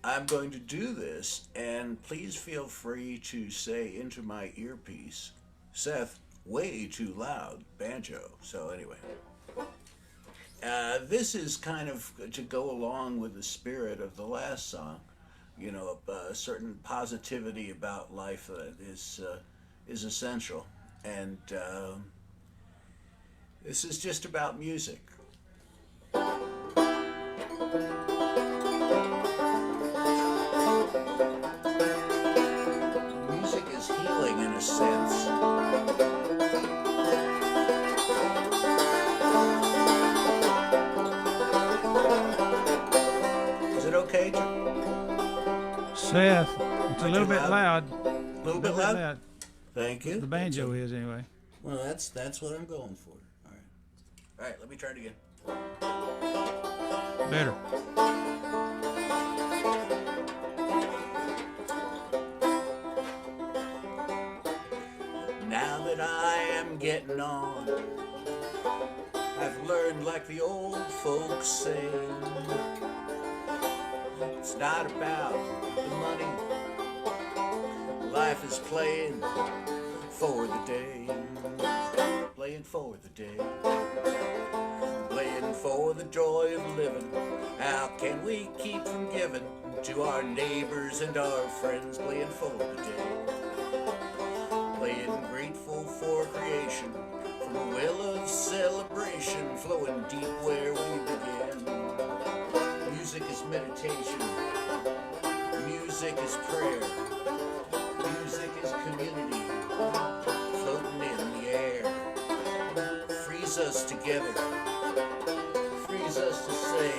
S6: I'm going to do this, and please feel free to say into my earpiece, Seth, way too loud, banjo. So anyway. This is kind of to go along with the spirit of the last song, you know, a certain positivity about life that is essential, and this is just about music. Music is healing in a sense. Okay,
S1: Seth, it's a little bit loud.
S6: A little bit loud? Thank you.
S1: The banjo is, anyway.
S6: Well, that's what I'm going for. All All right, let me try it again.
S1: Better.
S6: Now that I am getting on, I've learned like the old folks say, it's not about the money. Life is playing for the day. Playing for the day. Playing for the joy of living. How can we keep from giving to our neighbors and our friends? Playing for the day. Playing grateful for creation, from a well of celebration flowing deep where we began. Music is meditation. Music is prayer. Music is community, floating in the air. Frees us together. Frees us to say,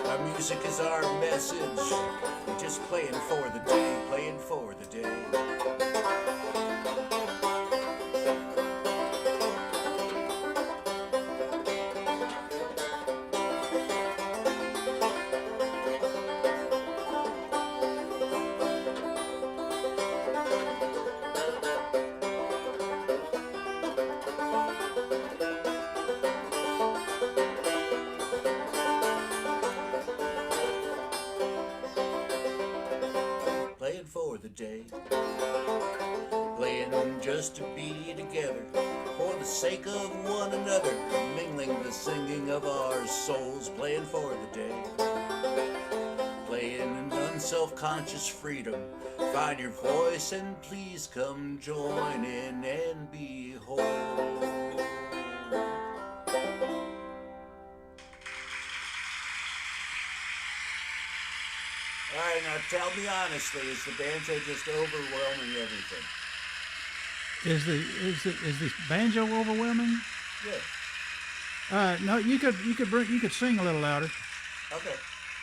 S6: our music is our message. We're just playing for the day, playing for the day. Playing for the day, playing just to be together, for the sake of one another, mingling the singing of our souls, playing for the day, playing in unself-conscious freedom, find your voice and please come join in and be whole. All right, now tell me honestly, is the banjo just overwhelming everything?
S1: Is the banjo overwhelming?
S6: Yeah.
S1: No, you could sing a little louder,
S6: Okay.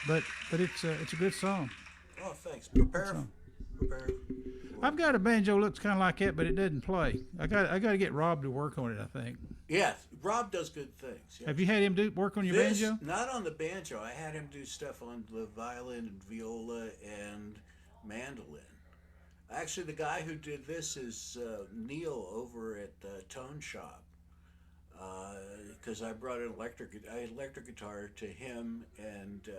S1: but it's a good song.
S6: Oh, thanks. Prepare.
S1: I've got a banjo looks kind of like that, but it doesn't play. I got to get Rob to work on it. I think.
S6: Yes, Rob does good things. Yes.
S1: Have you had him work on your banjo?
S6: Not on the banjo. I had him do stuff on the violin and viola and mandolin. Actually, the guy who did this is Neil over at Tone Shop. Because I brought an electric guitar to him, and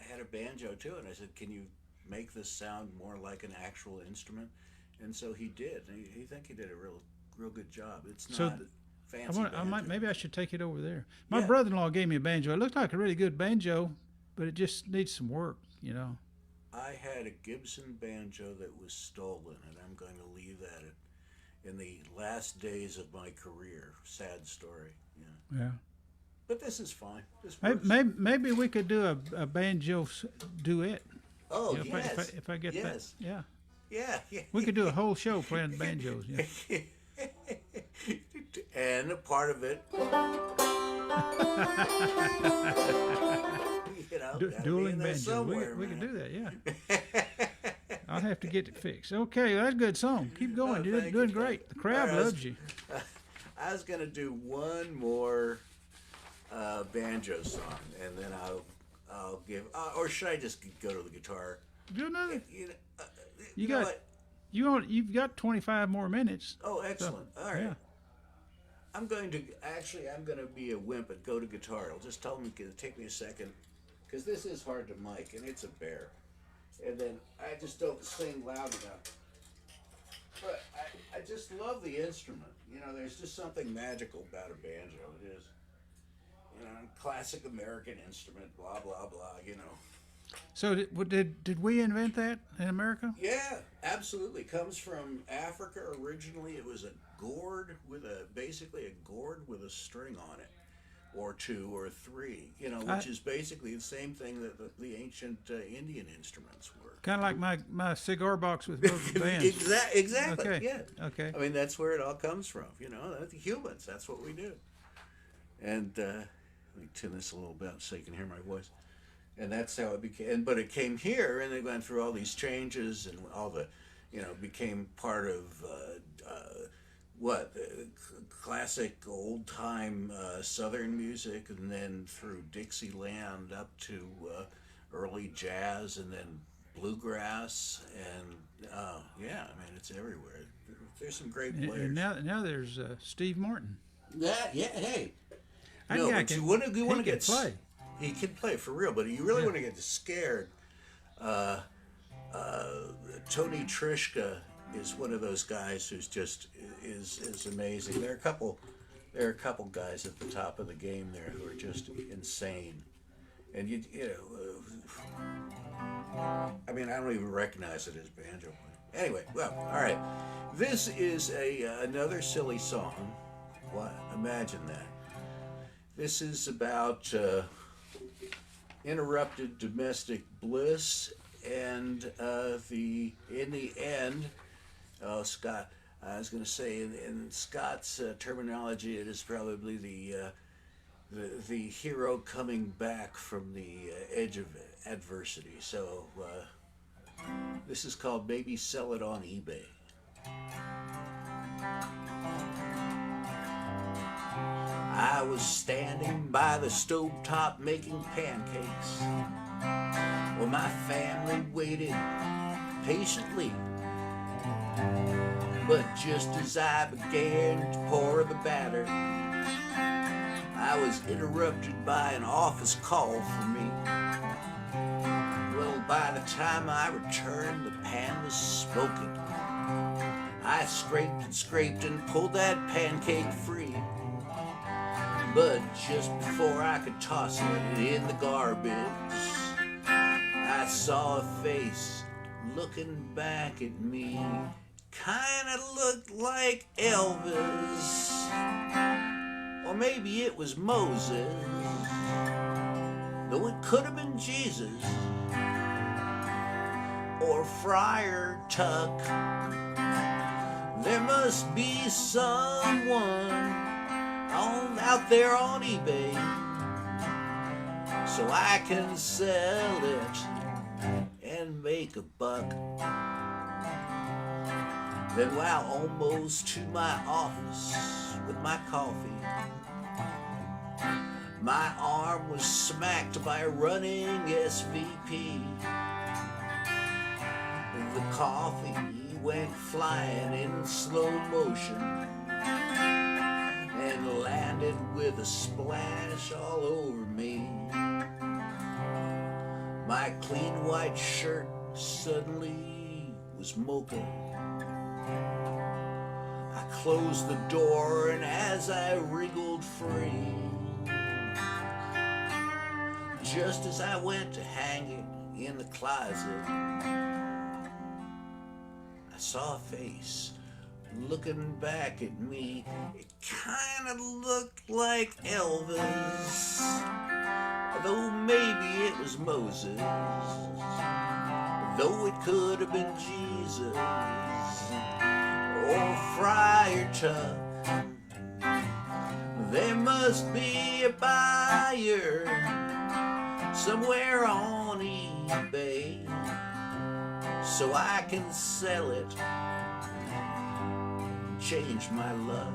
S6: I had a banjo too. And I said, "Can you make this sound more like an actual instrument?" And so he did. He think he did a real good job. It's not fancy.
S1: Maybe I should take it over there. My
S6: Yeah.
S1: brother-in-law gave me a banjo. It looked like a really good banjo, but it just needs some work, you know.
S6: I had a Gibson banjo that was stolen, and I'm going to leave that in the last days of my career. Sad story.
S1: Yeah.
S6: But this is fine. This works.
S1: Maybe we could do a banjo duet.
S6: Oh,
S1: You know,
S6: yes.
S1: if I get
S6: Yes.
S1: that. Yeah.
S6: Yeah.
S1: We could do a whole show playing banjos. Yeah.
S6: And a part of it, gotta be
S1: Dueling
S6: in there
S1: banjos.
S6: somewhere,
S1: We could
S6: man.
S1: do that, yeah. I'll have to get it fixed. Okay, well, that's a good song. Keep going.
S6: Oh,
S1: You're
S6: thank
S1: doing
S6: you.
S1: great. The crowd
S6: All right,
S1: loves you.
S6: I was gonna do one more banjo song, and then I'll give. Or should I just go to the guitar?
S1: Do another.
S6: You know what?
S1: You've got 25 more minutes.
S6: Oh, excellent. All right.
S1: Yeah.
S6: I'm going to be a wimp and go to guitar. I'll just tell them it'll take me a second, because this is hard to mic, and it's a bear. And then I just don't sing loud enough. But I just love the instrument. You know, there's just something magical about a banjo. It is, you know, classic American instrument, blah, blah, blah, you know.
S1: So did we invent that in America?
S6: Yeah, absolutely. Comes from Africa originally. It was a gourd basically a gourd with a string on it, or two or three. You know, which is basically the same thing that the ancient Indian instruments were.
S1: Kind of like my cigar box with both the bands.
S6: Exactly.
S1: Okay.
S6: Yeah.
S1: Okay.
S6: I mean, that's where it all comes from. You know, the humans. That's what we do. And let me tune this a little bit so you can hear my voice. And that's how it became. But it came here, and they went through all these changes, and all the, you know, became part of what classic old time Southern music, and then through Dixieland up to early jazz, and then bluegrass, and yeah, I mean it's everywhere. There's some great
S1: And
S6: players.
S1: now there's Steve Martin.
S6: Yeah, hey.
S1: That
S6: No,
S1: guy
S6: but you
S1: can-
S6: want to
S1: he can
S6: get
S1: play.
S6: He can play for real, but you really want to get scared. Tony Trishka is one of those guys who's just is amazing. There are a couple guys at the top of the game there who are just insane, and you know, I mean, I don't even recognize it as banjo playing. Anyway, well, all right, this is another silly song. What? Imagine that. This is about interrupted domestic bliss, and in the end, Scott. I was going to say, in Scott's terminology, it is probably the hero coming back from the edge of adversity. So this is called "Maybe Sell It on eBay." I was standing by the stovetop making pancakes, while my family waited patiently. But just as I began to pour the batter, I was interrupted by an office call from me. Well, by the time I returned, the pan was smoking. I scraped and pulled that pancake free. But just before I could toss it in the garbage, I saw a face looking back at me. Kinda looked like Elvis, or maybe it was Moses, though it could have been Jesus, or Friar Tuck. There must be someone out there on eBay, so I can sell it and make a buck. Then while almost to my office with my coffee, my arm was smacked by a running SVP. The coffee went flying in slow motion and landed with a splash all over me. My clean white shirt suddenly was mocha. I closed the door, and as I wriggled free, just as I went to hang it in the closet, I saw a face looking back at me. It kind of looked like Elvis, though maybe it was Moses, though it could have been Jesus or Friar Tuck. There must be a buyer somewhere on eBay, so I can sell it, change my luck.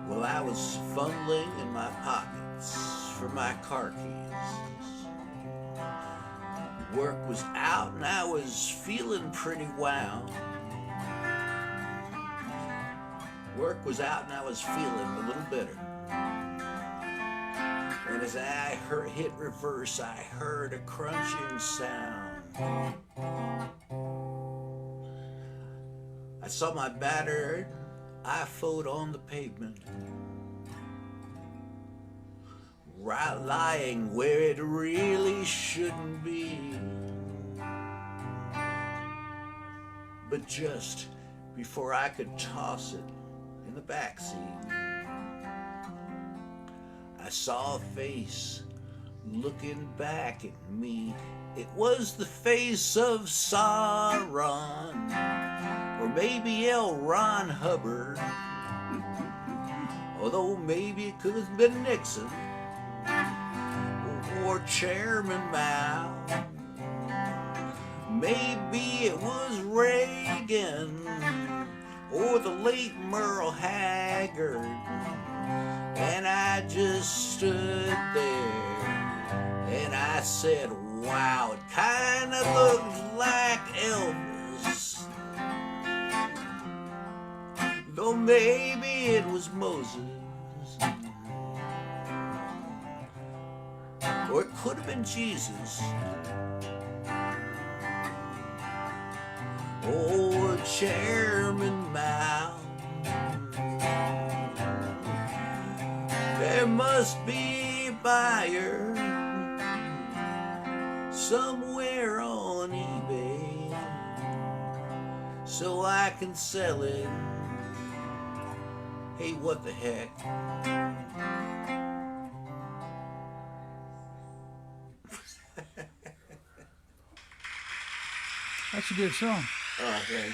S6: Well, I was fumbling in my pockets for my car keys. Work was out and I was feeling pretty wound. Work was out and I was feeling a little bitter. And as I hit reverse, I heard a crunching sound. I saw my battered iPhone on the pavement, right lying where it really shouldn't be. But just before I could toss it in the backseat, I saw a face looking back at me. It was the face of Sauron, or maybe L. Ron Hubbard, although maybe it could have been Nixon, or Chairman Mao. Maybe it was Reagan, or the late Merle Haggard. And I just stood there and I said, wow, it kind of looks like Elvis. Though maybe it was Moses. Or it could have been Jesus. Or Chairman Mao. There must be a buyer somewhere on eBay so I can sell it. Hey, what the heck?
S1: That's a good song.
S6: Oh, okay.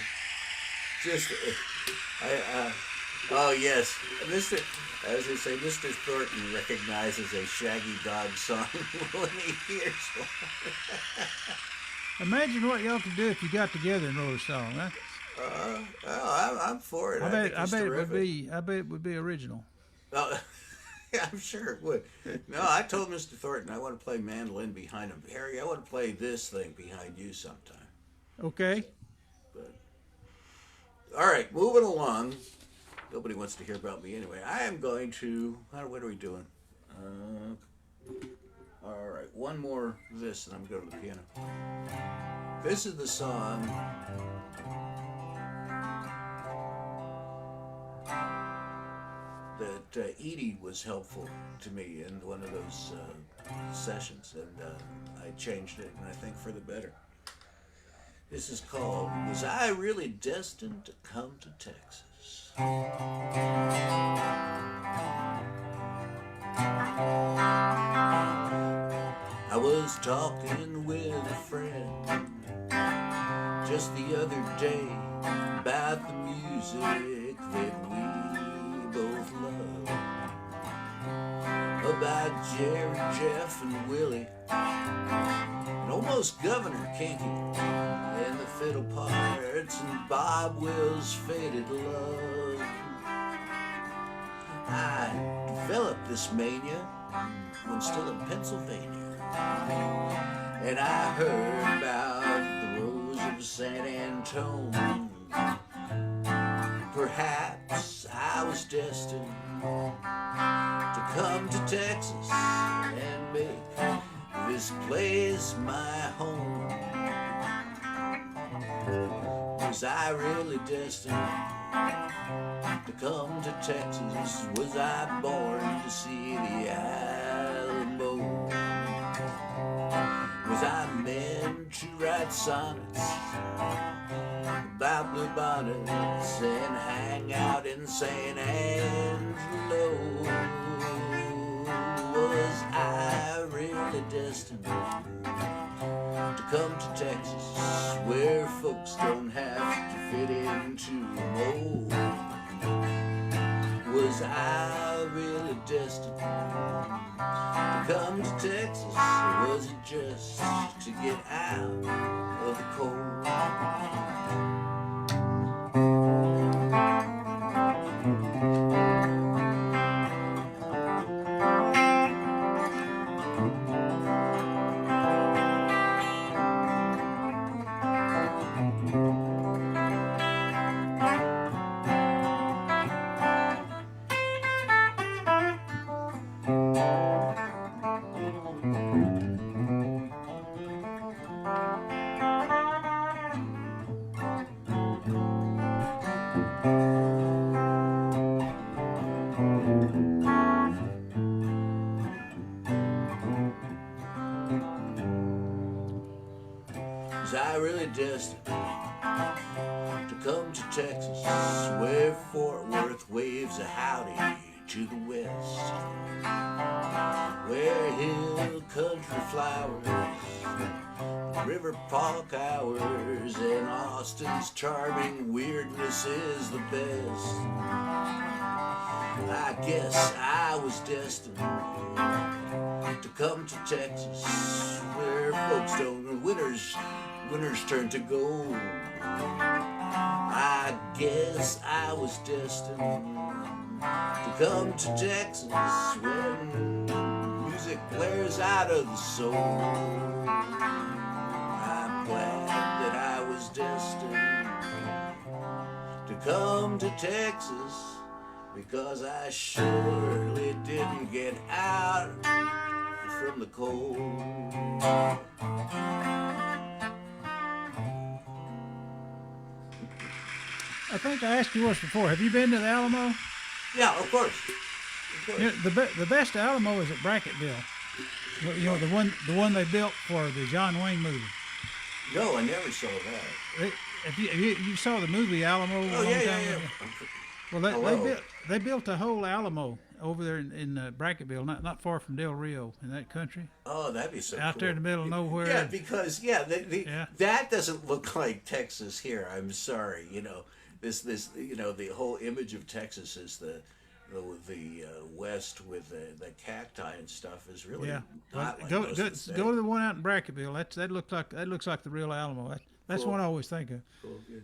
S6: Oh yes, Mr. As they say, Mr. Thornton recognizes a Shaggy Dog song when he hears one.
S1: Imagine what y'all could do if you got together and wrote a song. Huh?
S6: I'm for it.
S1: I bet
S6: think it's
S1: it would
S6: terrific.
S1: be. I bet it would be original.
S6: Oh, yeah, I'm sure it would. No, I told Mr. Thornton I want to play mandolin behind him. Harry, I want to play this thing behind you sometime.
S1: Okay.
S6: But all right, moving along. Nobody wants to hear about me anyway. I am going to. What are we doing? All right, one more of this, and I'm going to go to the piano. This is the song that Edie was helpful to me in one of those sessions, and I changed it, and I think for the better. This is called "Was I Really Destined to Come to Texas?" I was talking with a friend just the other day about the music that we both love, about Jerry, Jeff, and Willie, and almost Governor Kinky, and the fiddle parts, and Bob Will's Faded Love. I developed this mania when still in Pennsylvania, and I heard about the Rose of San Antone. Perhaps I was destined to come to Texas and make this place my home. Was I really destined to come to Texas? Was I born to see the Alamo? Was I meant to write sonnets about blue bonnets and hang out in San Angelo? Was I really destined to come to Texas, where folks don't have to fit into a mold? Was I really destined to come to Texas, or was it just to get out of the cold? Was I really destined to come to Texas, where Fort Worth waves a howdy to the west, where hill country flowers, river park hours, and Austin's charming weirdness is the best? I guess I was destined to come to Texas, where folks don't, winters winners turn to gold. I guess I was destined to come to Texas when music blares out of the soul. I'm glad that I was destined to come to Texas because I surely didn't get out from the cold.
S1: I think I asked you once before. Have you been to the Alamo?
S6: Yeah, of course.
S1: You know, the best Alamo is at Brackettville. You know, the one they built for the John Wayne movie.
S6: No, I never saw that.
S1: If you saw the movie Alamo,
S6: Oh, yeah.
S1: well, they built a whole Alamo over there in Brackettville, not far from Del Rio in that country.
S6: Oh, that'd be so
S1: out
S6: cool.
S1: there in the middle of nowhere.
S6: Yeah, because that doesn't look like Texas here. I'm sorry, you know. This you know, the whole image of Texas is the West with the cacti and stuff is really not like
S1: go to the one out in Brackettville. That looks like the real Alamo. That's
S6: Cool.
S1: what I always think of.
S6: Cool, good.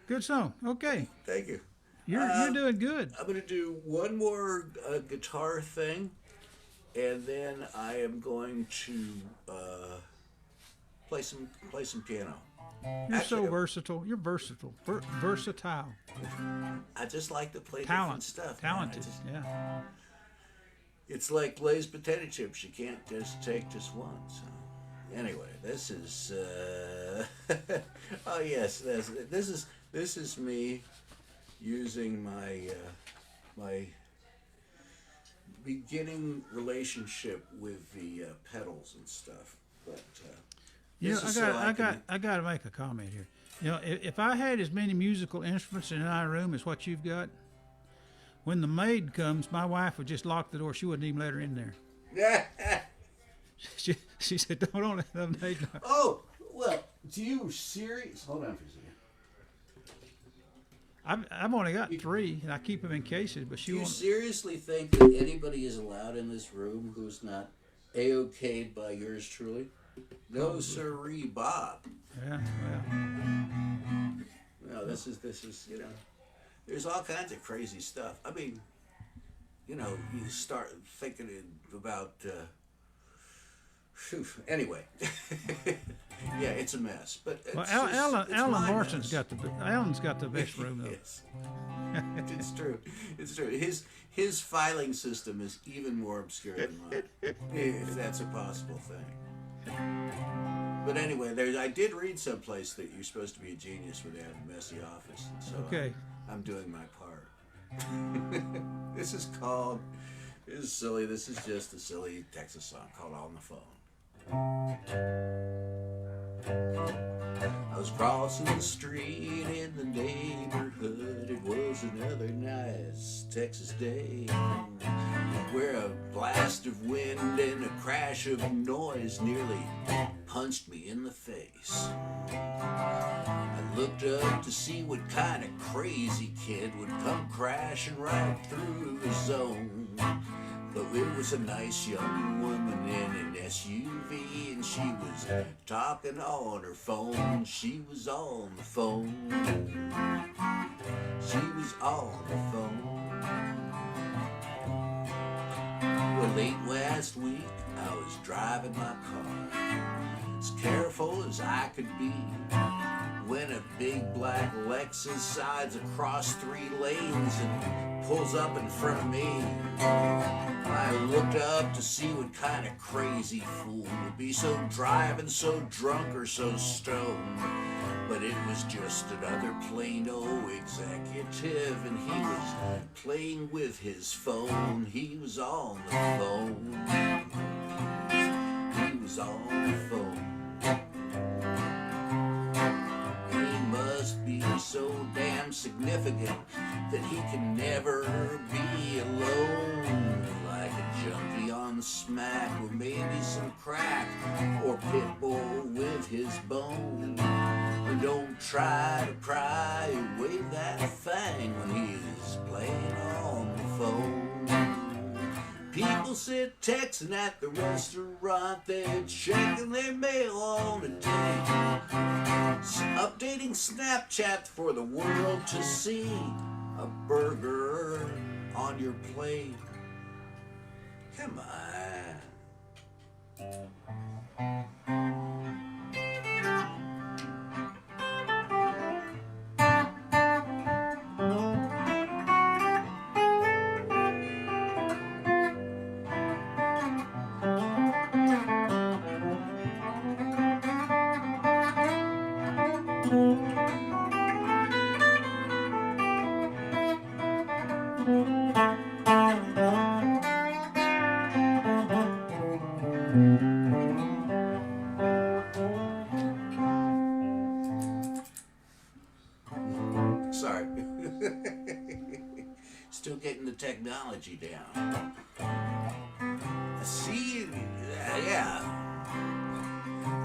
S1: Good song. Okay,
S6: Thank you.
S1: you're doing good.
S6: I'm gonna do one more guitar thing, and then I am going to play some piano.
S1: You're so
S6: Actually,
S1: versatile. You're versatile. Versatile.
S6: I just like to play different stuff. man.
S1: Talented. Yeah.
S6: It's like Lay's potato chips. You can't just take just one. So, anyway, this is. Oh yes, this is me using my beginning relationship with the pedals and stuff. But
S1: You know,
S6: this is so
S1: I got to make a comment here. You know, if I had as many musical instruments in our room as what you've got, when the maid comes, my wife would just lock the door. She wouldn't even let her in there. She said, "Don't let the maid know."
S6: Oh well, do you serious? Hold on for a second.
S1: I've only got 3, and I keep them in cases. But she
S6: Do you
S1: won't.
S6: seriously think that anybody is allowed in this room who's not A-okayed by yours truly? No, sirree, Bob.
S1: Yeah, well,
S6: No, this is you know, there's all kinds of crazy stuff. I mean, you know, you start thinking about. Anyway, yeah, it's a mess. But it's
S1: Alan
S6: my
S1: Morrison's
S6: mess.
S1: Alan's got the best room though.
S6: Yes. It's true. It's true. His filing system is even more obscure than mine, if that's a possible thing. But anyway, I did read someplace that you're supposed to be a genius when you have a messy office, and so
S1: Okay.
S6: I'm doing my part. This is silly. This is just a silly Texas song called "On the Phone." I was crossing the street in the neighborhood. It was another nice Texas day, where a blast of wind and a crash of noise nearly punched me in the face. I looked up to see what kind of crazy kid would come crashing right through the zone. But it was a nice young woman in an SUV, and she was talking on her phone. She was on the phone. She was on the phone. Well, late last week, I was driving my car, as careful as I could be, when a big black Lexus sides across 3 lanes and pulls up in front of me. I looked up to see what kind of crazy fool would be so driving so drunk or so stoned. But it was just another plain old executive, and he was playing with his phone. He was on the phone. He was on the phone. Be so damn significant that he can never be alone, like a junkie on smack, or maybe some crack, or pit bull with his bone. And don't try to pry away that thing when he's playing on the phone. People People sit texting at the restaurant, they're checking their mail on a date. Updating Snapchat for the world to see. A burger on your plate. Come on. Sorry. Still getting the technology down. I see, yeah.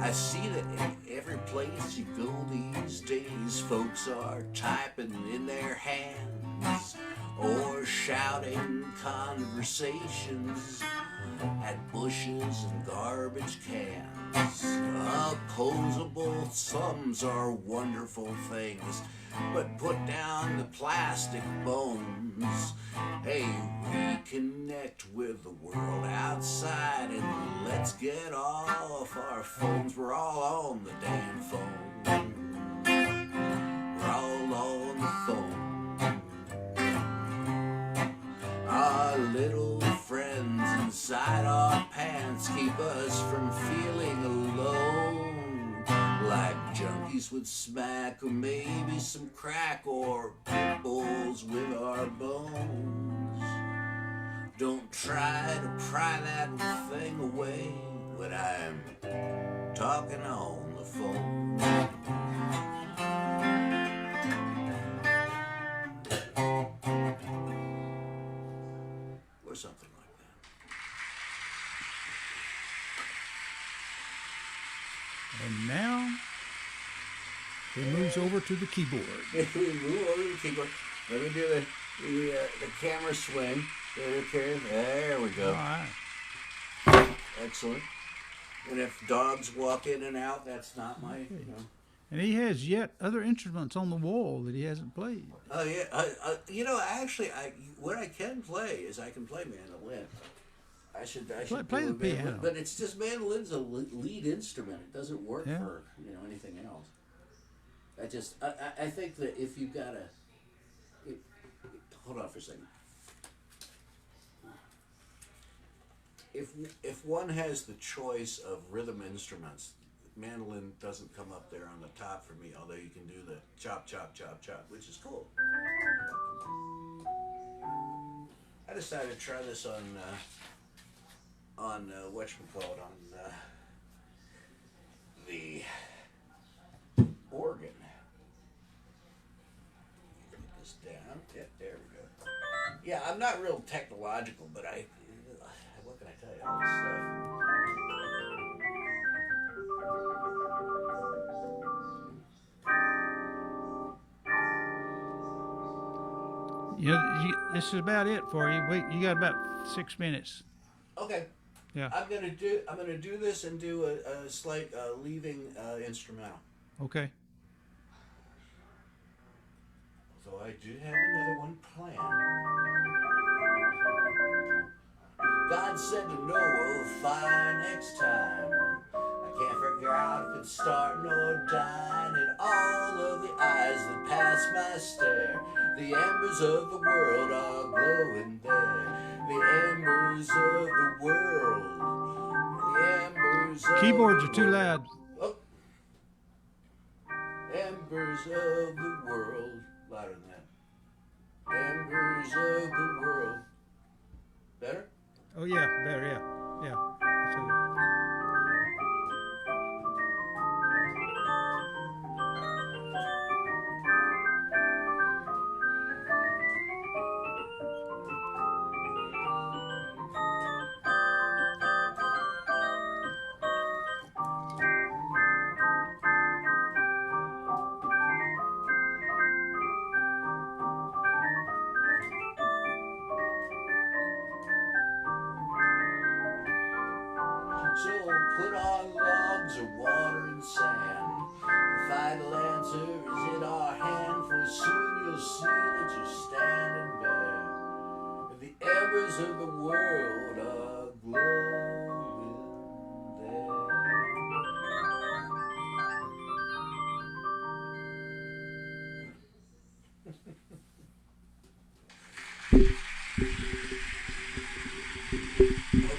S6: I see that every place you go these days, folks are typing in their hands or shouting conversations at bushes and garbage cans. Opposable thumbs are wonderful things, but put down the plastic bones. Hey, reconnect with the world outside and let's get off our phones. We're all on the damn phone. We're all on the phone. Our little friends inside our pants keep us from feeling alone. Like junkies with smack or maybe some crack or pit bulls with our bones. Don't try to pry that thing away when I'm talking on the phone. Or something like that.
S1: And now he moves over to the keyboard.
S6: We move over to the keyboard. Let me do the camera swing. Okay, there we go.
S1: All right.
S6: Excellent. And if dogs walk in and out, that's not my.
S1: And he has yet other instruments on the wall that he hasn't played.
S6: Oh yeah. Actually, what I can play is I can play mandolin. I should
S1: play
S6: do
S1: the piano.
S6: mandolin, but it's just mandolin's a lead instrument. It doesn't work
S1: Yeah.
S6: for anything else. I think that if you've got hold on for a second. If one has the choice of rhythm instruments, mandolin doesn't come up there on the top for me, although you can do the chop, chop, chop, chop, which is cool. I decided to try this on whatchamacallit, on the organ. Get this down. Yeah, there we go. Yeah, I'm not real technological, but what can I tell you? All this stuff.
S1: This is about it for you. You got about 6 minutes.
S6: Okay.
S1: Yeah.
S6: I'm gonna do this and do a slight leaving instrumental.
S1: Okay.
S6: So I do have another one planned. God said to Noah, fire next time. I can't figure out if it's starting or dying. And all of the eyes that pass my stare, the embers of the world are glowing there. The embers of the world. The embers of
S1: Keyboards
S6: the
S1: are too
S6: world.
S1: loud.
S6: Oh. Embers of the world. Louder than that. Embers of the world. Better?
S1: Oh yeah, better, yeah. That's okay.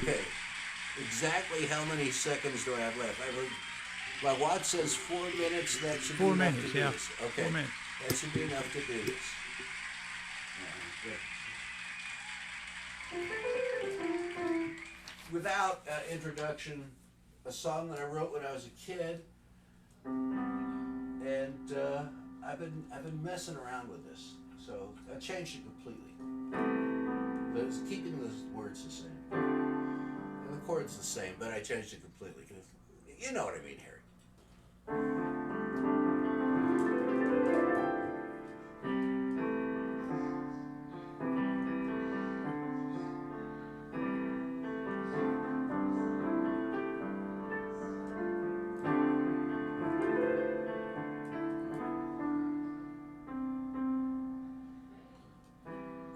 S6: Okay. Exactly how many seconds do I have left? My watch says 4 minutes. That should be
S1: 4
S6: enough
S1: minutes,
S6: to do
S1: yeah.
S6: this. Okay.
S1: 4 minutes.
S6: That should be enough to do this. Good. Without introduction, a song that I wrote when I was a kid, and I've been messing around with this, so I changed it completely. But it's keeping the words the same, and the chords the same, but I changed it completely. You know what I mean, Harry.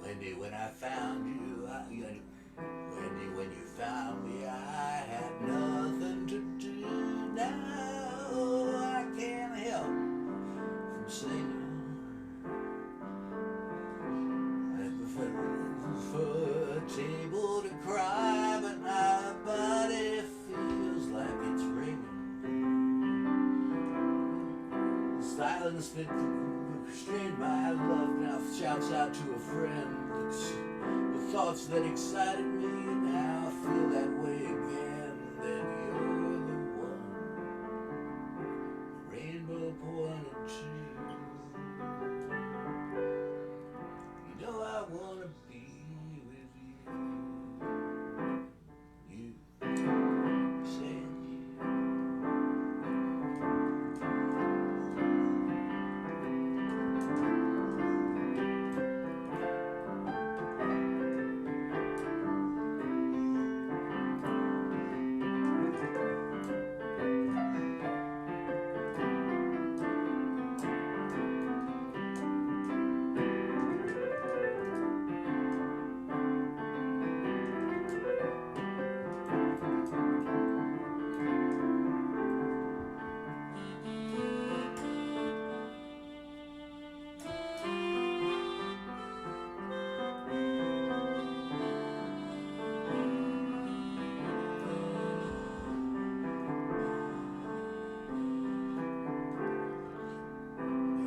S6: Wendy, when I found you, Wendy, when you found me, I had nothing to do. Now I can't help from singing. I prefer for a table to cry, but my body feels like it's ringing. The silence that restrained my love now shouts out to a friend. The thoughts that excited me now feel that way again. That you're the one, the rainbow pointed to. You know I wanna be with you. You said you.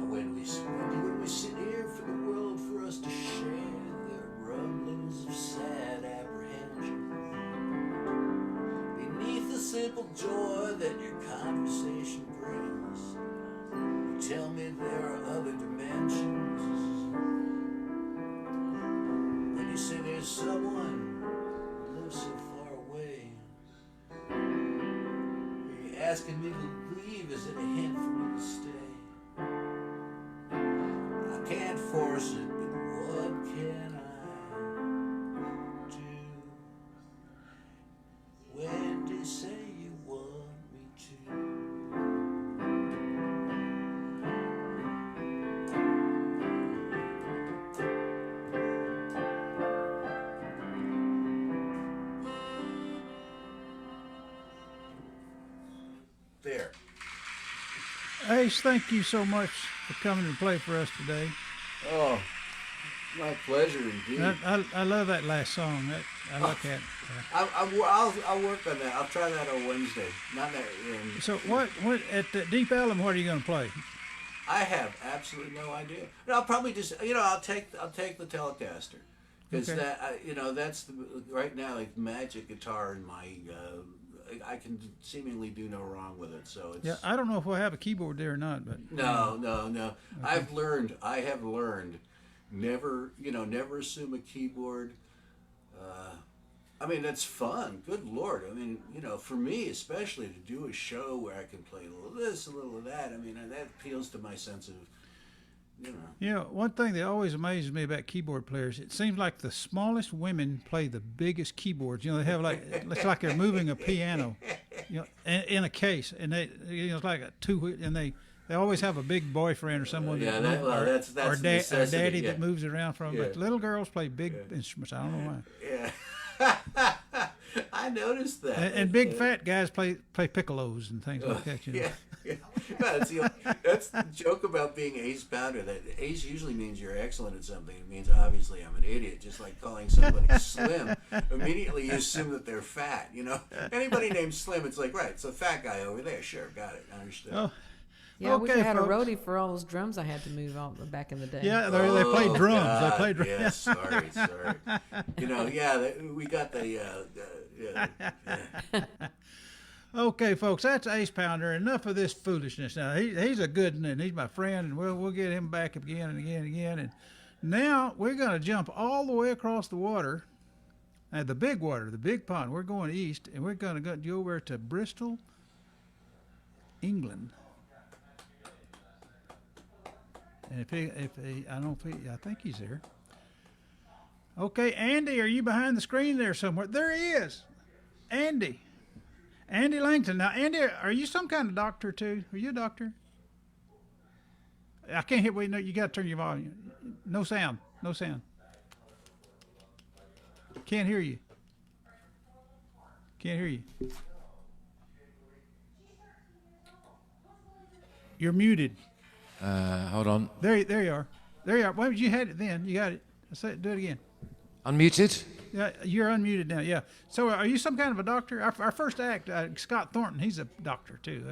S6: When we sit here for the world for us to share, there are rumblings of sad apprehension. Beneath the simple joy that your conversation brings, you tell me there are other dimensions. When you say there's someone who lives so far away, are you asking me to leave? Is it a hint for me to stay? I can't force it, but what can I do? When do you say you want me to? There.
S1: Ace, thank you so much for coming to play for us today.
S6: Oh, my pleasure indeed.
S1: I love that last song. I like that.
S6: I'll work on that. I'll try that on Wednesday. Not that.
S1: So what at the Deep Ellum? What are you going to play?
S6: I have absolutely no idea. No, I'll probably just I'll take the Telecaster because
S1: Okay.
S6: that's right now like magic guitar in my. I can seemingly do no wrong with it. So it's,
S1: Yeah, I don't know if we'll have a keyboard there or not, but
S6: No. Okay. I have learned, never assume a keyboard. I mean, that's fun. Good Lord. I mean, for me especially to do a show where I can play a little of this, a little of that. I mean, that appeals to my sense of,
S1: one thing that always amazes me about keyboard players, it seems like the smallest women play the biggest keyboards. They have it's like they're moving a piano, in a case, and it's like a two, and they always have a big boyfriend or someone
S6: that's
S1: or
S6: necessity,
S1: daddy
S6: yeah.
S1: that moves around from them. But little girls play big instruments. I don't know why.
S6: Yeah. I noticed that.
S1: And big fat guys play piccolos and things like that.
S6: Yeah. That's the joke about being ace pounder. That ace usually means you're excellent at something. It means obviously I'm an idiot. Just like calling somebody slim, immediately you assume that they're fat. You know, anybody named Slim, it's like, right, it's a fat guy over there. Sure, got it, understood.
S1: Oh,
S5: Yeah, I wish I
S1: okay,
S5: had
S1: folks.
S5: a roadie for all those drums I had to move all back in the day.
S1: Yeah, they play drums.
S6: God,
S1: They play drums.
S6: Yeah, sorry. You know, yeah, we got the.
S1: Okay, folks, that's Ace Pounder. Enough of this foolishness. Now he's a good one, and he's my friend, and we'll get him back again and again and again. And now we're gonna jump all the way across the water, the big water, the big pond. We're going east, and we're gonna go over to Bristol, England. And I think he's there. Okay, Andy, are you behind the screen there somewhere? There he is, Andy Langton. Now, Andy, are you some kind of doctor too? Are you a doctor? I can't hear. Wait, no, you got to turn your volume. No sound. Can't hear you. You're muted.
S7: Hold on.
S1: There you are. Why would you had it then? You got it. Do it again.
S7: Unmuted?
S1: Yeah, you're unmuted now. Yeah. So, are you some kind of a doctor? Our first act, Scott Thornton, he's a doctor too.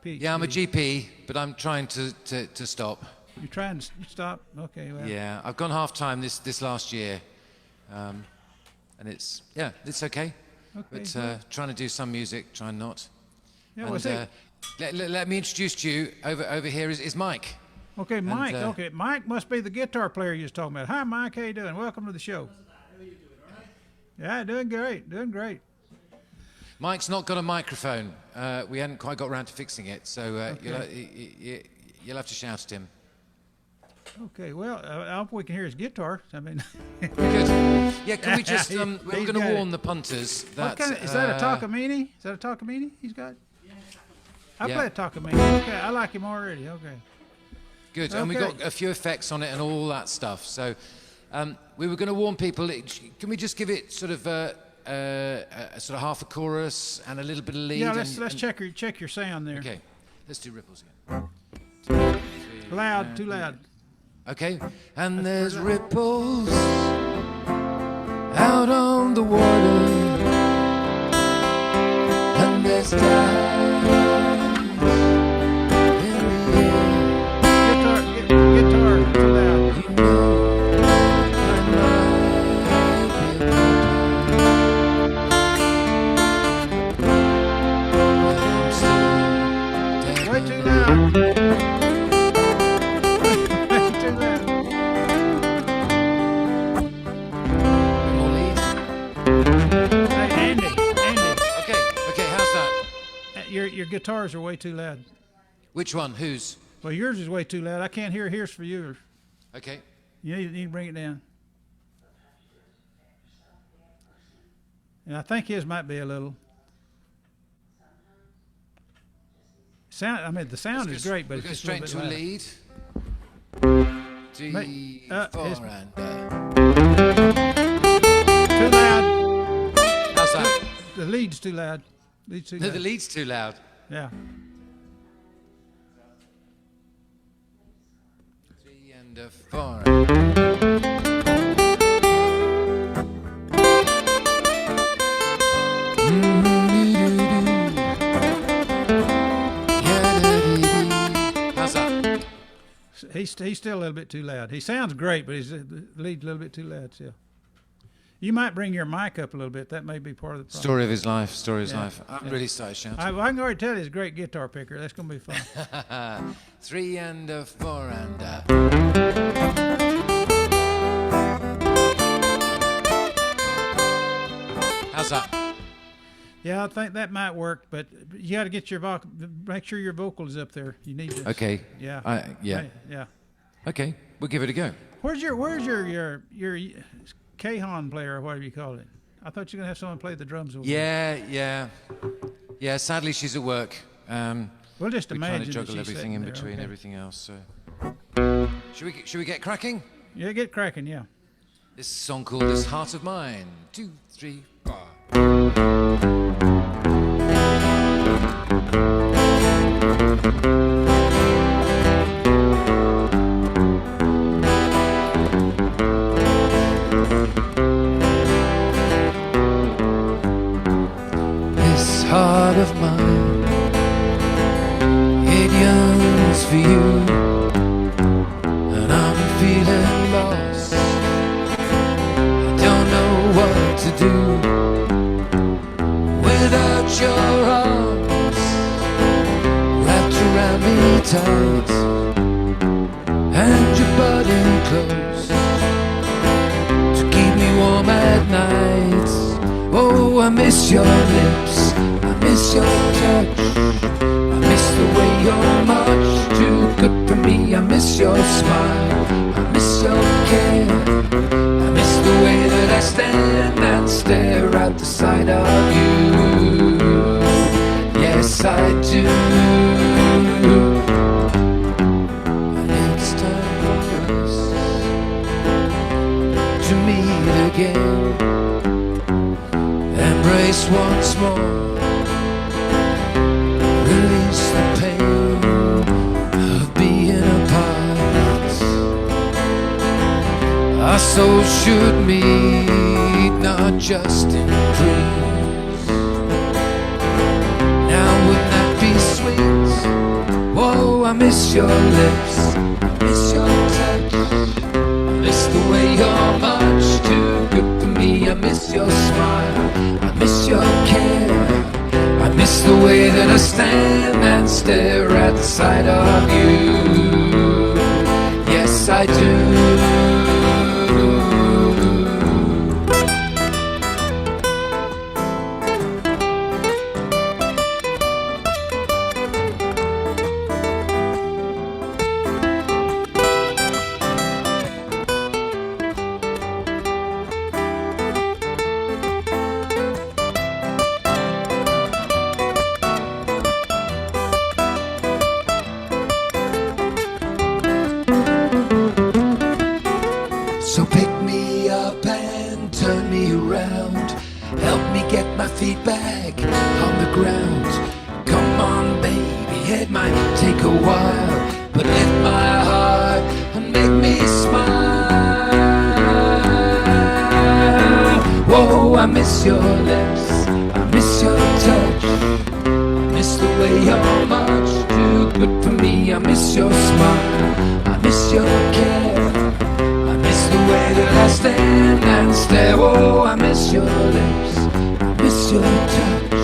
S1: PhD.
S7: Yeah, I'm a GP, but I'm trying to stop.
S1: You're trying to stop? Okay. Well.
S7: Yeah, I've gone half time this last year, and it's okay. But trying to do some music, trying not.
S1: Yeah.
S7: And, let me introduce to you. Over here is Mike.
S1: Okay, Mike.
S7: And,
S1: Mike must be the guitar player you was talking about. Hi, Mike. How you doing? Welcome to the show. How you doing? All right? Yeah, doing great.
S7: Mike's not got a microphone. We hadn't quite got around to fixing it, so you'll have to shout at him.
S1: Okay, well, I hope we can hear his guitar. I mean,
S7: Good. Yeah, can we just? We're going to warn the punters that.
S1: Is that a Takamine? Is that a Takamine he's got? I
S7: Yeah.
S1: play a Takamine. Okay, I like him already. Okay.
S7: Good, and we got a few effects on it and all that stuff. So we were going to warn people. Can we just give it sort of a sort of half a chorus and a little bit of lead?
S1: Yeah, let's check your sound there.
S7: Okay, let's do ripples again. 2, 3,
S1: Loud, too loud.
S7: Okay, and there's ripples out on the water, and there's tides in the air.
S1: Guitar, too loud.
S7: You know I might be a but I'm still
S1: Way too loud. Way too loud.
S7: More lead.
S1: Hey, Andy.
S7: Okay, how's that?
S1: Your guitars are way too loud.
S7: Which one? Whose?
S1: Well, yours is way too loud. I can't hear his for yours.
S7: Okay.
S1: You need to bring it down. And I think his might be a little. The sound is great, but
S7: we'll
S1: it's
S7: go
S1: just
S7: straight
S1: a
S7: to a
S1: little
S7: lead. D,
S1: his-
S7: 4 and
S1: too loud.
S7: how's that?
S1: The lead's too loud. Lead's too
S7: No,
S1: loud.
S7: the lead's too loud.
S1: Yeah.
S7: 3 and 4. How's that?
S1: He's still a little bit too loud. He sounds great, but the lead's a little bit too loud still. You might bring your mic up a little bit. That may be part of the problem.
S7: Story of his life.
S1: Yeah.
S7: I'm really started shouting.
S1: I can already tell he's a great guitar picker. That's going to be fun.
S7: 3 and 4 and how's that?
S1: Yeah, I think that might work, but you got to get make sure your vocal is up there. You need to.
S7: Okay.
S1: Yeah.
S7: Yeah. Okay, we'll give it a go.
S1: Where's your Cajon player or whatever you call it? I thought you were gonna have someone play the drums over there.
S7: Yeah. Sadly, she's at work.
S1: We'll just
S7: We're trying
S1: imagine
S7: to
S1: that
S7: juggle
S1: she's
S7: everything
S1: sitting
S7: in
S1: there,
S7: between
S1: okay.
S7: everything else. So, should we get cracking?
S1: Yeah, get cracking. Yeah.
S7: This song called "This Heart of Mine." 2, 3, 4. This heart of mine, it yearns for you, and I'm feeling lost. I don't know what to do without your arms wrapped around me tight, and your body close to keep me warm at night. Oh, I miss your lips, I miss your touch, I miss the way you're much too good for me. I miss your smile, I miss your care, I miss the way that I stand and stare at the sight of you. Yes, I do. And it's time for us to meet again, embrace once more, release the pain of being apart. Our souls should meet, not just in dreams. Now wouldn't that be sweet? Whoa, I miss your lips, I miss your touch, I miss the way you're much too good for me. I miss your smile, I miss your care, I miss the way that I stand and stare at the sight of you. Yes, I do. So pick me up and turn me around, help me get my feet back on the ground. Come on baby, it might take a while, but lift my heart and make me smile. Whoa, I miss your lips, I miss your touch, I miss the way you're much too good for me. I miss your smile, I miss your care, the way that I stand and stare. Oh, I miss your lips, I miss your touch,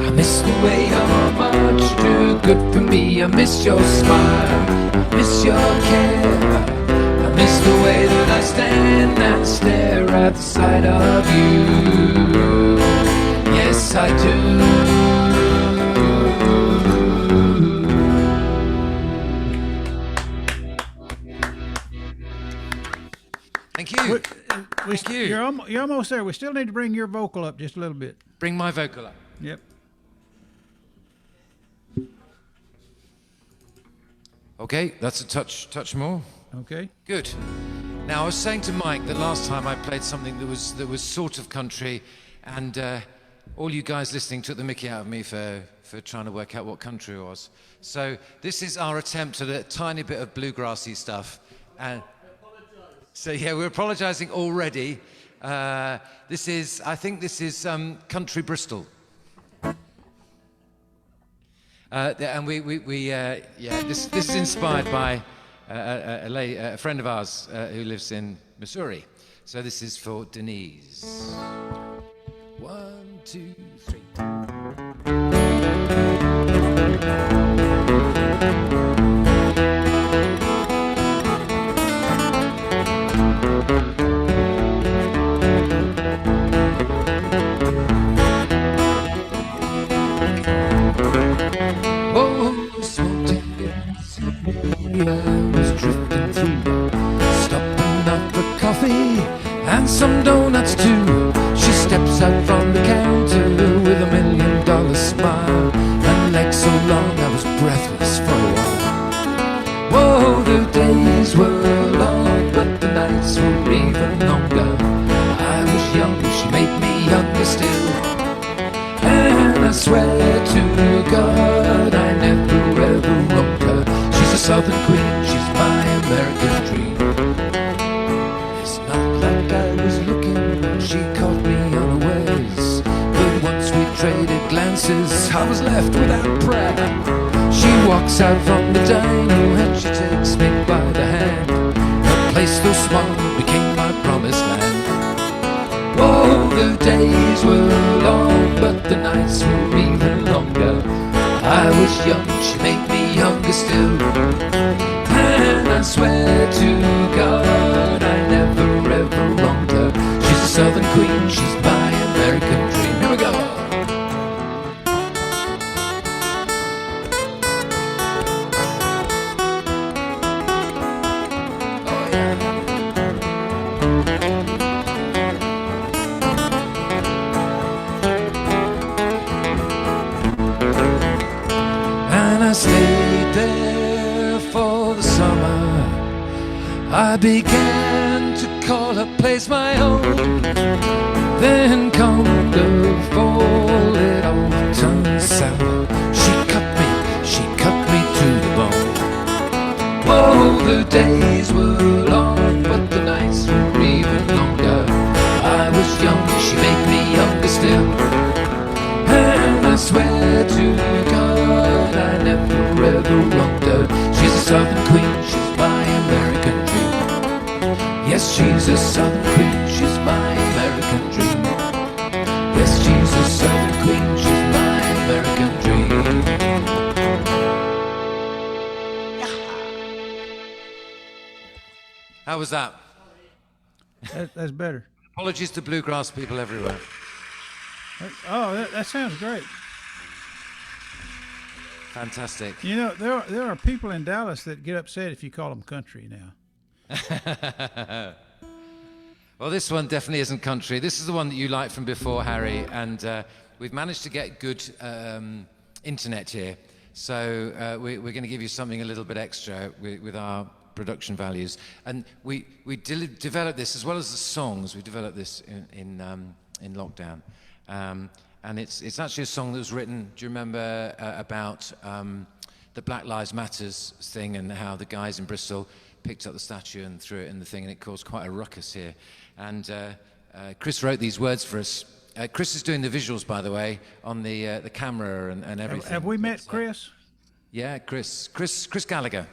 S7: I miss the way you're much too good for me. I miss your smile, I miss your care, I miss the way that I stand and stare at the sight of you. Yes, I do. Thank you. Thank you.
S1: You're almost there. We still need to bring your vocal up just a little bit.
S7: Bring my vocal up.
S1: Yep.
S7: Okay, that's a touch more.
S1: Okay.
S7: Good. Now I was saying to Mike that last time I played something that was sort of country, and all you guys listening took the mickey out of me for trying to work out what country it was. So this is our attempt at a tiny bit of bluegrassy stuff, and so yeah, we're apologising already. I think this is country Bristol. And this is inspired by a friend of ours who lives in Missouri. So this is for Denise. 1, 2, 3. I was drifting through, stopping up for coffee and some donuts too. She steps out from the counter with a $1 million smile and legs so long I was breathless for a while. Whoa, the days were long, but the nights were even longer. I was young, she made me younger still, and I swear to God I never ever Southern queen, she's my American dream. It's not like I was looking when she caught me unawares, but once we traded glances, I was left without prayer. She walks out from the dining and she takes me by the hand. A place though small became my promised land. Whoa, the days were long, but the nights were even longer. I was young, she made me younger still. And I swear to God, I never ever wronged her. She's a Southern queen, she's my American dream. Here we go. Stayed there for the summer. I began to call her place my own. Then come the fall, it all turned sour. She cut me to the bone. Whoa, the days were long, but the nights were even longer. I was young, she made me younger still. And I swear to God, I never ever wronged her. She's a Southern queen, she's my American dream. Yes, she's a Southern queen, she's my American dream. Yes, she's a Southern queen, she's my American dream. How was that?
S1: That's better.
S7: Apologies to bluegrass people everywhere.
S1: That sounds great.
S7: Fantastic.
S1: You know, there are people in Dallas that get upset if you call them country now.
S7: Well, this one definitely isn't country. This is the one that you liked from before, Harry, and we've managed to get good internet here. So we're going to give you something a little bit extra with our production values. And we developed this, as well as the songs, we developed this in lockdown. And it's actually a song that was written, do you remember, about the Black Lives Matters thing and how the guys in Bristol picked up the statue and threw it in the thing, and it caused quite a ruckus here. And Chris wrote these words for us. Chris is doing the visuals, by the way, on the camera and everything.
S1: Have we met Chris?
S7: Yeah, Chris Gallagher.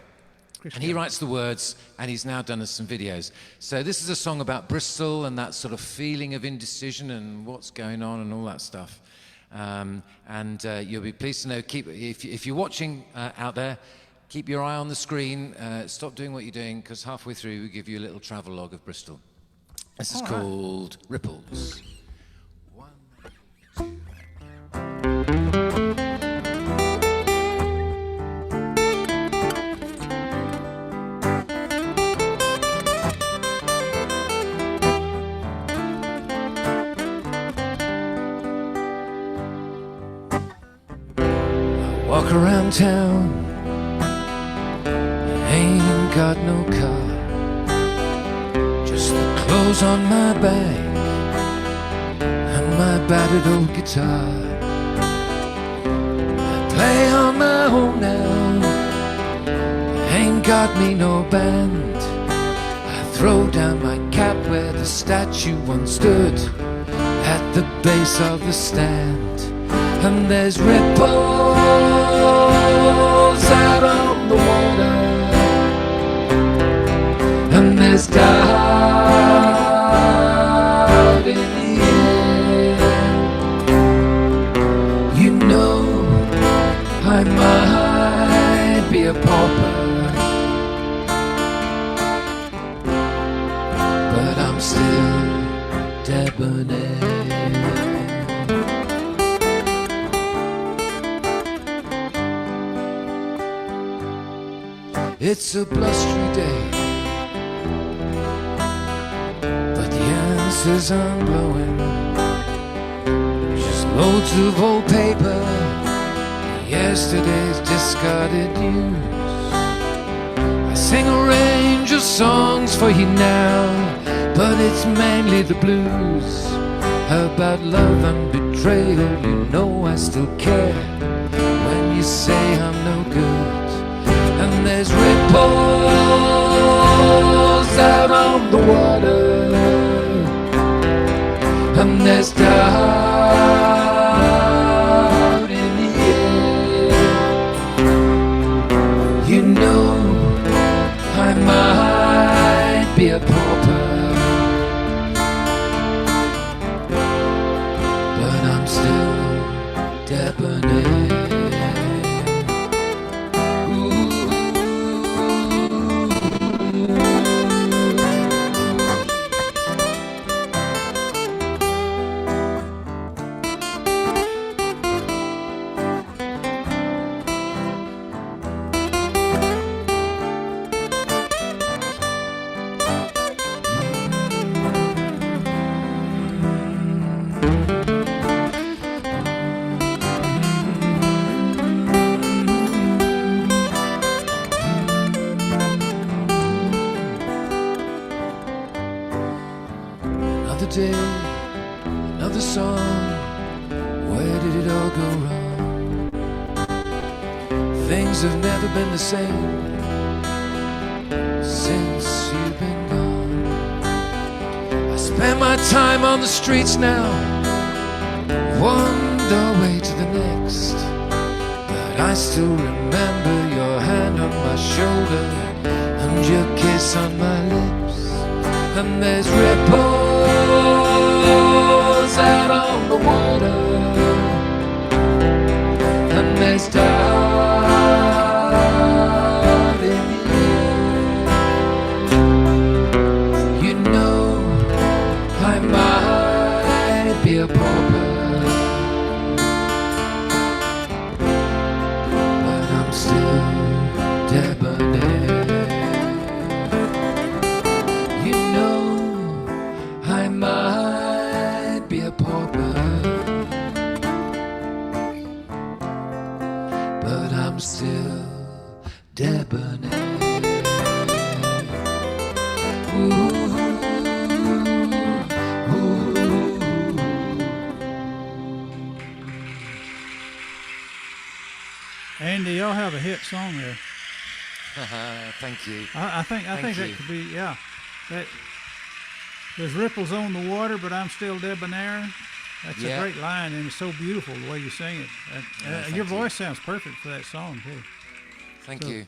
S7: And he writes the words, and he's now done us some videos. So this is a song about Bristol and that sort of feeling of indecision and what's going on and all that stuff. And you'll be pleased to know, if you're watching out there, keep your eye on the screen, stop doing what you're doing, because halfway through we give you a little travelogue of Bristol. This is called Ripples. 1, 2, walk around town, ain't got no car, just the clothes on my back and my battered old guitar. I play on my own now, ain't got me no band. I throw down my cap where the statue once stood, at the base of the stand. And there's ripples out on the water, and there's doubt in the air. You know I might be a pauper, but I'm still debonair. It's a blustery day, but the answers aren't blowing. Just loads of old paper, yesterday's discarded news. I sing a range of songs for you now, but it's mainly the blues about love and betrayal. You know I still care when you say I'm no good. And and there's ripples out on the water, and there's doubt in the air. You know I might be a pauper, but I'm still debonair. Another day, another song. Where did it all go wrong? Things have never been the same since you've been gone. I spend my time on the streets now, one doorway to the next, but I still remember your hand on my shoulder and your kiss on my lips. And there's ripples out on the water, and there's doubt in the air. You know I might be a pauper, but I'm still debonair. I might be a pauper, but I'm still debonair. Ooh, ooh.
S1: Andy, y'all have a hit song there.
S7: Thank you.
S1: I think
S7: Thank
S1: that
S7: you.
S1: could be, yeah. That there's ripples on the water, but I'm still debonair. That's
S7: Yeah.
S1: a great line, and it's so beautiful the way you sing it.
S7: thank
S1: Your
S7: you.
S1: voice sounds perfect for that song too.
S7: Thank
S1: So,
S7: you.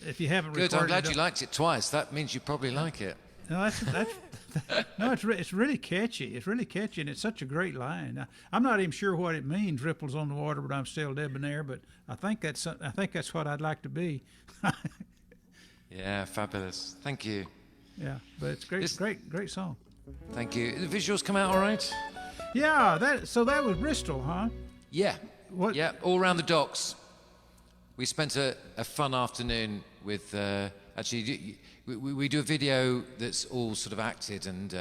S1: If you haven't
S7: Good.
S1: recorded
S7: I'm glad
S1: it,
S7: you liked it twice. That means you probably like it.
S1: No, no, it's really catchy. It's really catchy, and it's such a great line. Now, I'm not even sure what it means. Ripples on the water, but I'm still debonair. But I think that's what I'd like to be.
S7: Yeah, fabulous. Thank you.
S1: Yeah, but it's great,
S7: This-
S1: great song.
S7: Thank you. The visuals come out all right?
S1: Yeah, that was Bristol, huh?
S7: Yeah.
S1: What?
S7: Yeah, all around the docks. We spent a fun afternoon with, actually, we do a video that's all sort of acted, and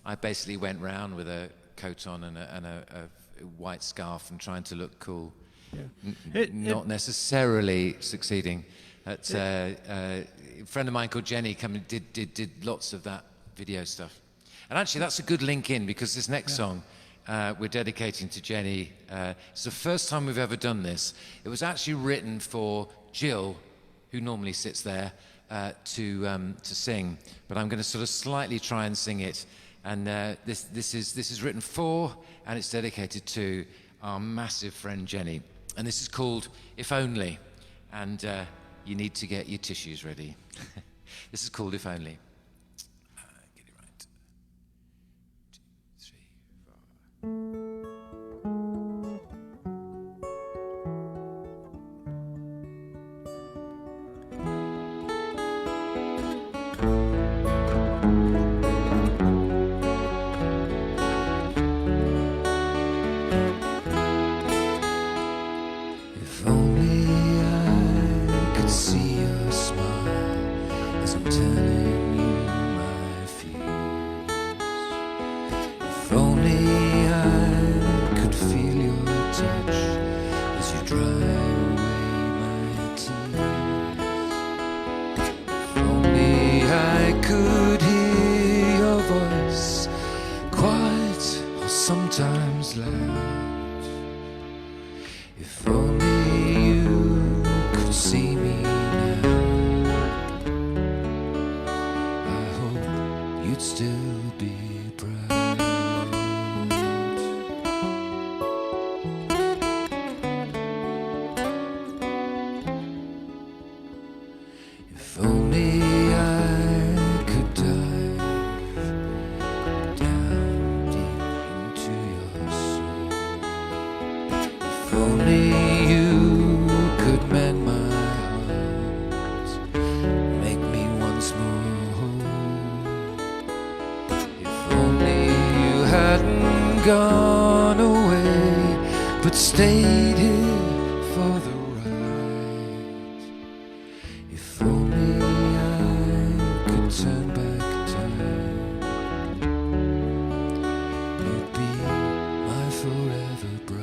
S7: I basically went round with a coat on and a white scarf and trying to look cool.
S1: Yeah.
S7: Not necessarily succeeding. A friend of mine called Jenny come and did lots of that video stuff. And actually, that's a good link in, because this next song we're dedicating to Jenny. It's the first time we've ever done this. It was actually written for Jill, who normally sits there, to sing. But I'm going to sort of slightly try and sing it. And this is written for, and it's dedicated to our massive friend Jenny. And this is called If Only. And you need to get your tissues ready. This is called If Only. Get it right. 2, 3, 4. If only I could see your smile as I'm telling you you'd still be bright. If only I could dive down deep into your soul. If only you could mend my heart, make me once more whole. If only you hadn't gone away, but stayed here for the ride. If only I could turn back time, you'd be my forever bride.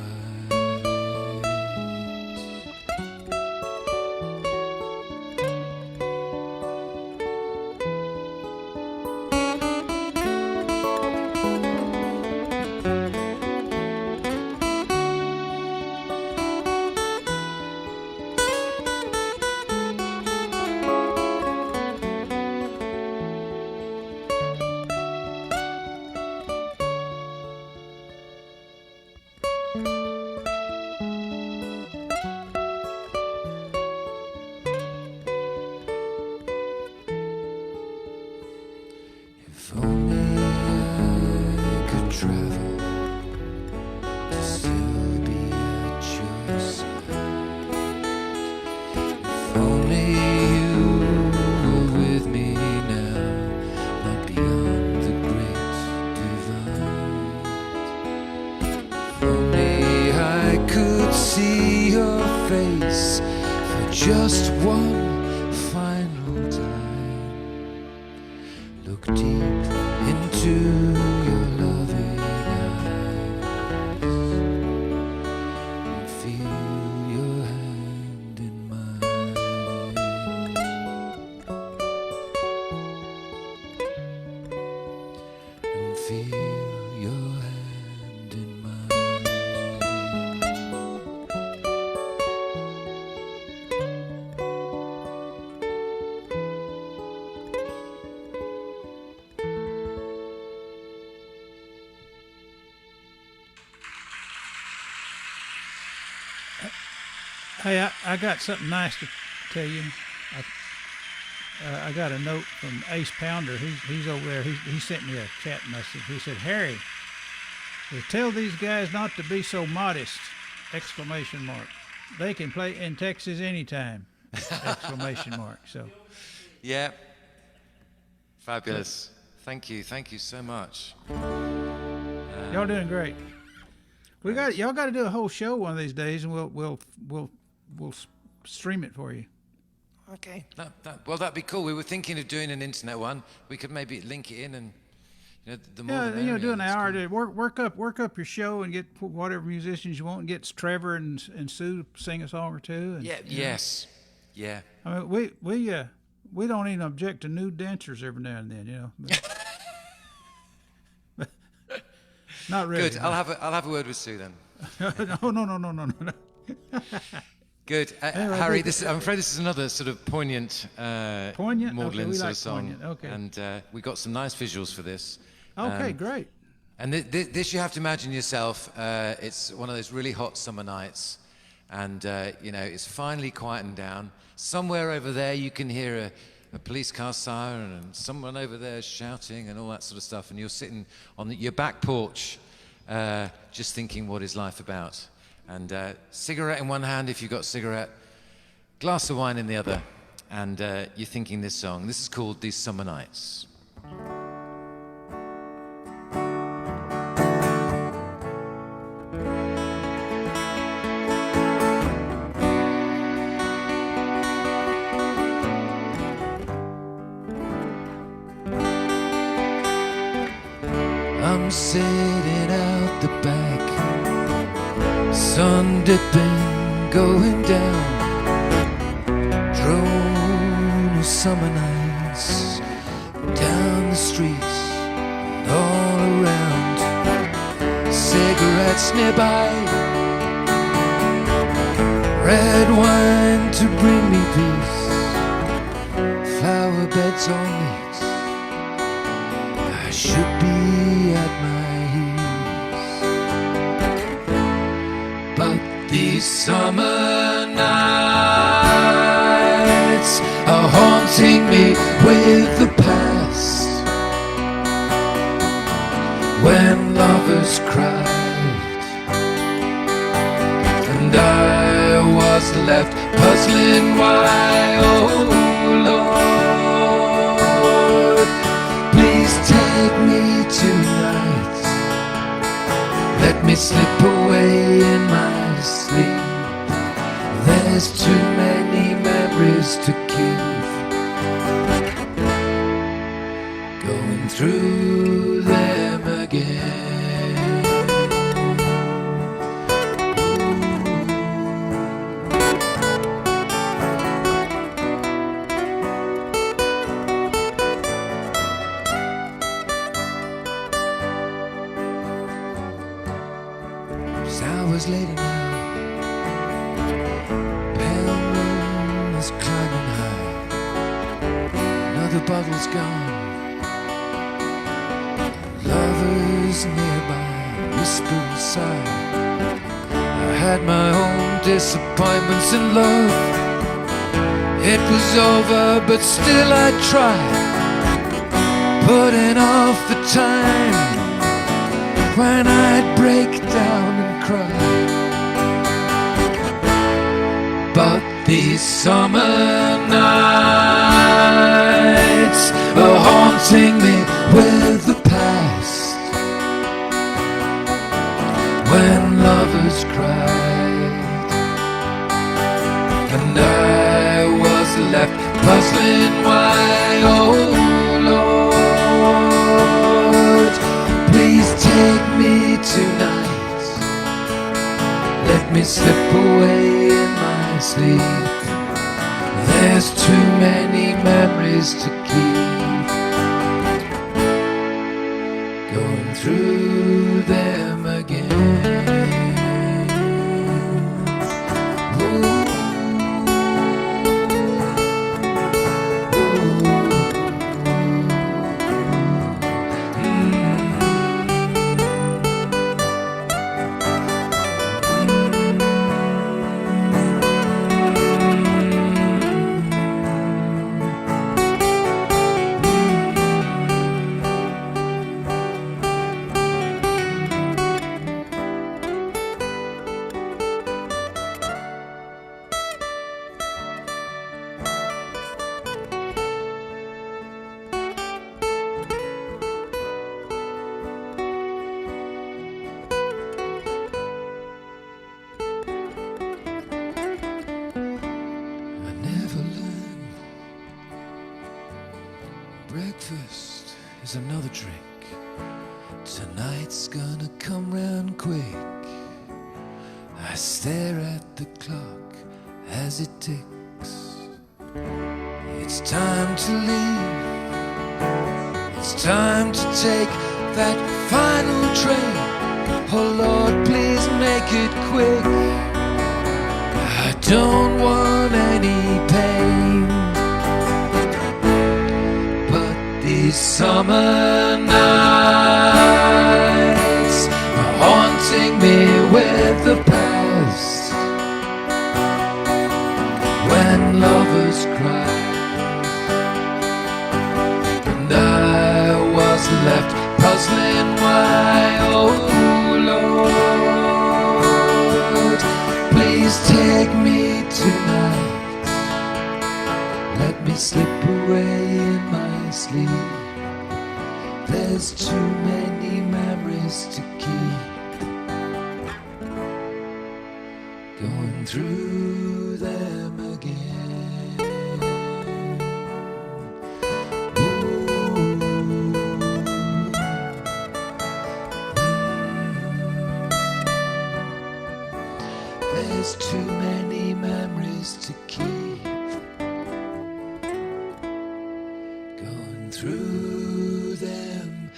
S7: If only I could travel to still be at your side. If only you were with me now, not beyond the great divide. If only I could see your face for just one final time. Look deep into your loving eyes and feel your hand in mine. And feel your hand in mine.
S1: Hey, I got something nice to tell you. I got a note from Ace Pounder. He's over there. He sent me a chat message. He said, Harry, tell these guys not to be so modest! Exclamation mark. They can play in Texas anytime! Exclamation mark. So
S8: Yeah. Fabulous. Thank you so much.
S1: y'all doing great. Y'all got to do a whole show one of these days, and we'll stream it for you.
S8: Okay. Well, that'd be cool. We were thinking of doing an internet one. We could maybe link it in, and the more the merrier.
S1: Do an
S8: That's
S1: hour
S8: cool.
S1: to work up your show and get whatever musicians you want, and get Trevor and Sue to sing a song or two. And,
S8: Yeah. Yes. Yeah.
S1: I mean, we don't even object to nude dancers every now and then, but not really.
S8: Good. I'll have a word with Sue then.
S1: No.
S8: Good. Harry, I'm afraid this is another sort of poignant,
S1: Poignant?
S8: maudlin
S1: Okay, we
S8: sort
S1: like
S8: of song.
S1: poignant. Okay.
S8: And we got some nice visuals for this.
S1: Okay, great.
S8: And this you have to imagine yourself. It's one of those really hot summer nights, and it's finally quieting down. Somewhere over there you can hear a police car siren, and someone over there shouting and all that sort of stuff. And you're sitting on your back porch, just thinking, what is life about? And cigarette in one hand, if you've got a cigarette, glass of wine in the other, and you're thinking this song. This is called These Summer Nights. I'm sitting out the back, sun dipping, going down. Drone of summer nights, down the streets and all around. Cigarettes nearby, red wine to bring me peace. Flower beds all meet,
S7: should be at my ease. But these summer nights are haunting me with the past, when lovers cried and I was left puzzling why. Oh Lord, please take me tonight. Let me slip away in my sleep. There's too many memories to keep. Going through them again. Hours later now, pale moon is climbing high. Another bottle's gone. Lovers nearby whisper and sigh. I had my own disappointments in love. It was over, but still I tried, putting off the time when I'd break down and cry. But these summer nights are haunting me with the past, when lovers cried and I was left puzzling why. Oh Lord, please take me tonight. Let me slip away in my sleep. There's too many memories to keep. Going through them again. Breakfast is another drink. Tonight's gonna come round quick. I stare at the clock as it ticks. It's time to leave. It's time to take that final train. Oh Lord, please make it quick. I don't want any pain. These summer nights are haunting me with the past, when lovers cried and I was left puzzling why. Oh Lord, please take me tonight. Let me slip away in my sleep. There's too many memories to keep. Going through them again. There's too many memories to keep. Going through them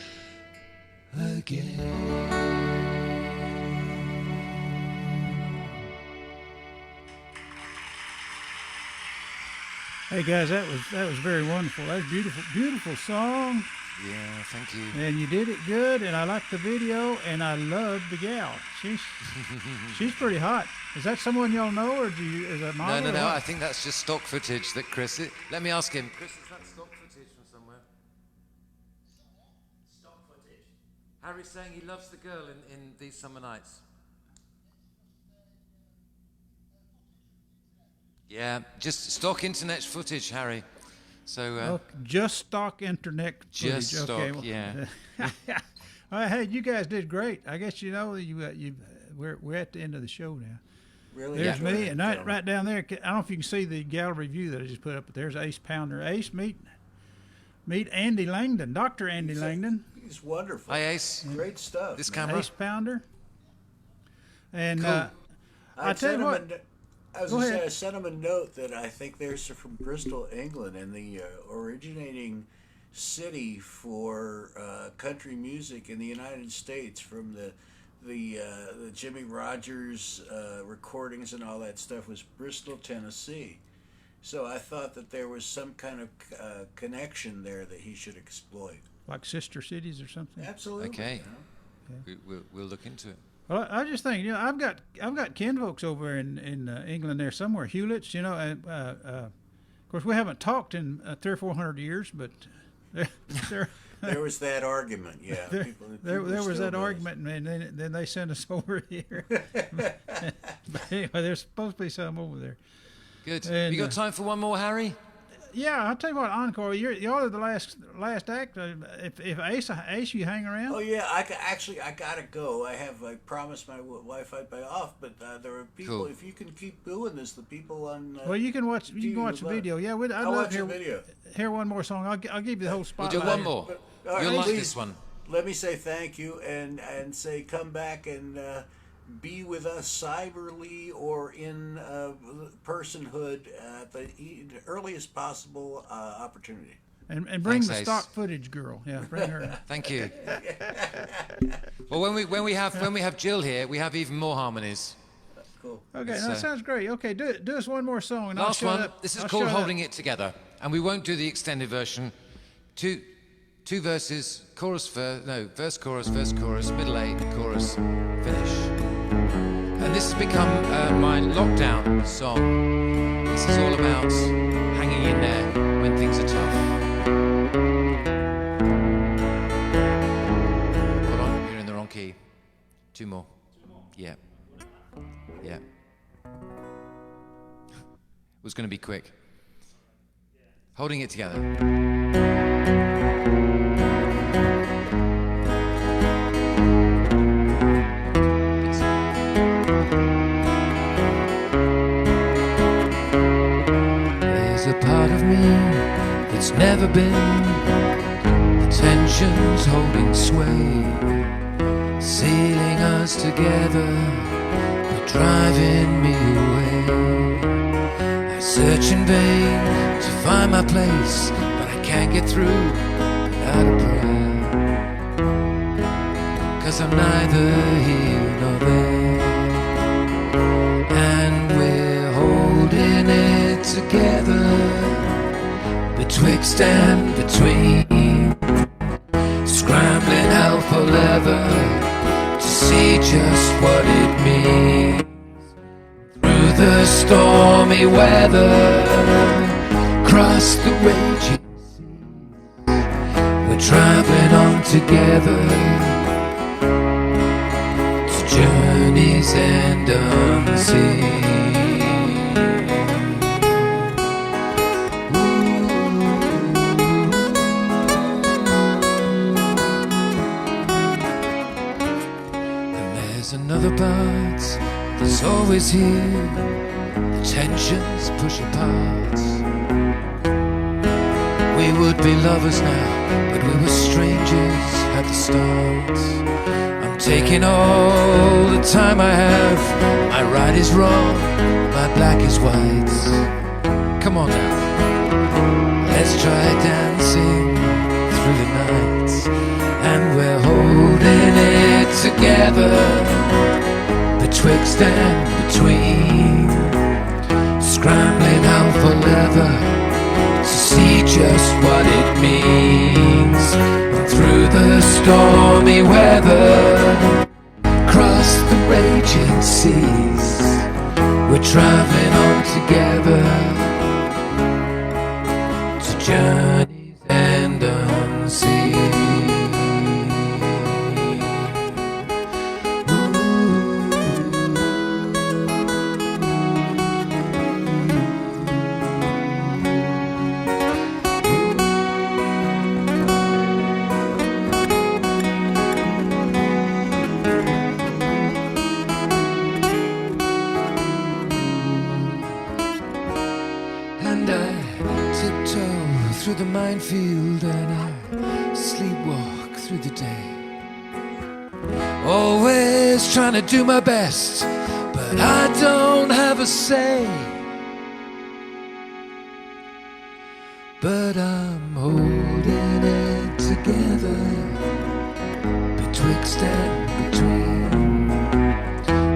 S7: again.
S1: Hey guys, that was very wonderful. That's beautiful, beautiful song.
S8: Yeah, thank you.
S1: And you did it good, and I like the video, and I love the gal. She's pretty hot. Is that someone y'all know, or is that model?
S8: No. I think that's just stock footage that Chris. Let me ask him. Chris, is that stock footage from somewhere? Stock footage. Harry's saying he loves the girl in These Summer Nights. Yeah, just stock internet footage, Harry. So
S1: just stock internet footage.
S8: Just stock,
S1: okay, well,
S8: yeah.
S1: All right, hey, you guys did great. I guess you know we're at the end of the show now.
S6: Really?
S1: There's me, and right down there. I don't know if you can see the gallery view that I just put up, but there's Ace Pounder. Ace, meet Andy Langton, Dr. Andy Langton.
S6: He's wonderful.
S8: Hi, Ace.
S6: Great stuff.
S8: This camera.
S1: Ace Pounder. And
S8: Cool.
S1: I tell you what.
S6: I sent him a note that I think they're from Bristol, England, and the originating city for country music in the United States, from the Jimmy Rogers recordings and all that stuff, was Bristol, Tennessee. So I thought that there was some kind of connection there that he should exploit.
S1: Like sister cities or something.
S6: Absolutely.
S8: Okay.
S6: You know?
S8: We'll look into it.
S1: Well, I just think, I've got kinfolks over in England there somewhere, Hewlett's, and of course we haven't talked in 300 or 400 years, but they're
S6: there was that argument, yeah.
S1: There was that argument, and then they sent us over here. But anyway, there's supposed to be some over there.
S8: Good.
S1: And,
S8: you got time for one more, Harry?
S1: Yeah, I'll tell you what, encore. Y'all are the last act. If Ace, you hang around.
S6: Oh yeah, I gotta go. I promised my wife I'd be off, but there are people.
S8: Cool.
S6: If you can keep doing this, the people on.
S1: Well, you can watch. You can watch the video. Yeah, I'd
S6: I'll
S1: love
S6: watch
S1: to
S6: the video.
S1: hear one more song. I'll give you the whole
S8: We'll
S1: spotlight.
S8: do one more.
S6: All right,
S8: You'll like
S6: please,
S8: this one.
S6: Let me say thank you and say come back and be with us cyberly or in personhood at the earliest possible opportunity.
S1: And bring
S8: Thanks,
S1: the
S8: Ace.
S1: stock footage girl. Yeah, bring her.
S8: Thank you. Well, when we have Jill here, we have even more harmonies.
S6: Cool.
S1: Okay,
S8: It's,
S1: that sounds great. Okay, do us one more song. And
S8: Last
S1: I'll shut
S8: one.
S1: up.
S8: This is
S1: I'll
S8: called
S1: shut up.
S8: Holding It Together, and we won't do the extended version. Two verses, verse, chorus, middle eight, chorus, finish. And this has become my lockdown song. This is all about hanging in there when things are tough. Hold on, you're in the wrong key. Two more. Yeah. It was going to be quick. Holding it together. There's a part of me that's never been. The tension's holding sway, sealing us together, but driving me away. I search in vain to find my place, but I can't get through without a prayer. 'Cause I'm neither here nor there, and we're holding it together, betwixt and between, scrambling hell for leather to see just what it means. Through the stormy weather, across the raging seas, we're traveling on together to journey's end unseen. And there's another part that's always here. The tensions push apart. We would be lovers now, but we were strangers at the start. I'm taking all the time I have. My right is wrong, my black is white. Come on now, let's try dancing through the night. And we're holding it together, betwixt and between, scrambling out for leather to see just what it means.
S7: traveling on together to journeys and unseen. And I tiptoe through the minefield and I sleepwalk through the day. Always trying to do my best, but I don't have a say. But I'm holding it together betwixt and between,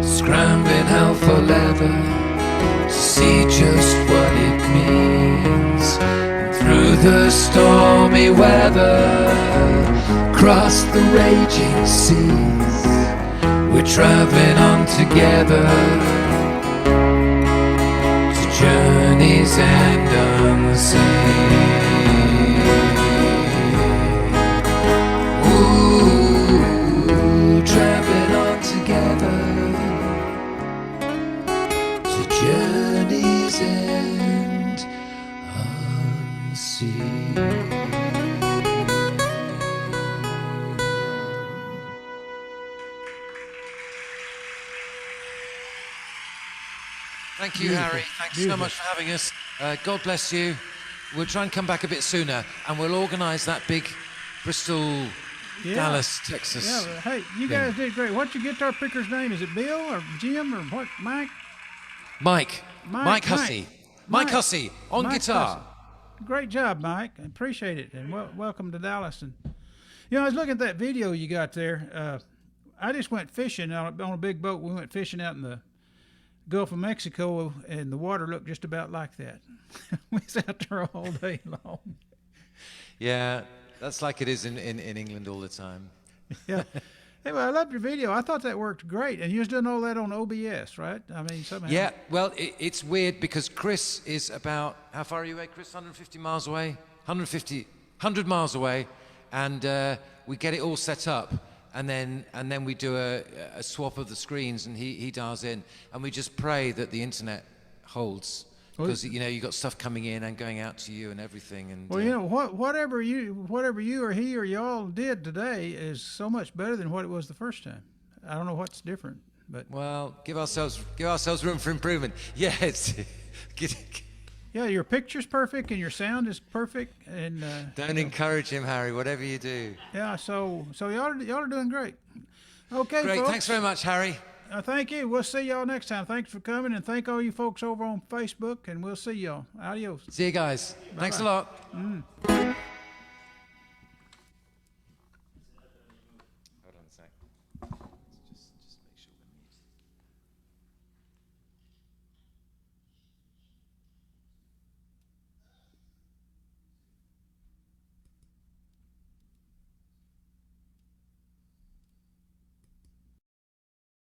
S7: scrambling hell for leather to see just what it means. Through the stormy weather, across the raging seas, we're traveling on together to journeys and unseen. Ooh, traveling on together to journeys and unseen.
S8: Thank you, Harry. Thanks so much for having us. God bless you. We'll try and come back a bit sooner, and we'll organise that big Bristol, Dallas, Texas.
S1: Yeah, but hey, you guys did great. What's your guitar picker's name? Is it Bill or Jim or what? Mike?
S8: Mike Hussey. Mike Hussey on
S1: Mike
S8: guitar.
S1: Hussey. Great job, Mike. I appreciate it, and welcome to Dallas. And I was looking at that video you got there. I just went fishing on a big boat. We went fishing out in the Gulf of Mexico, and the water looked just about like that. We was out there all day long.
S8: Yeah, that's like it is in England all the time.
S1: Yeah. Hey, well, I loved your video. I thought that worked great. And you was doing all that on OBS, right? I mean, somehow.
S8: Yeah, well, it's weird because Chris is about, how far are you away, Chris? 150 miles away? 100 miles away. And we get it all set up. And then we do a swap of the screens, and he dials in. And we just pray that the internet holds. Because, you got stuff coming in and going out to you and everything. And
S1: well, whatever you or he or y'all did today is so much better than what it was the first time. I don't know what's different, but
S8: well, give ourselves room for improvement. Yeah,
S1: yeah, your picture's perfect and your sound is perfect. And
S8: don't encourage him, Harry. Whatever you do.
S1: Yeah, so y'all are doing great. Okay,
S8: great.
S1: Folks.
S8: Thanks very much, Harry.
S1: Thank you. We'll see y'all next time. Thanks for coming, and thank all you folks over on Facebook, and we'll see y'all. Adios.
S8: See you guys. Bye-bye. Thanks a lot.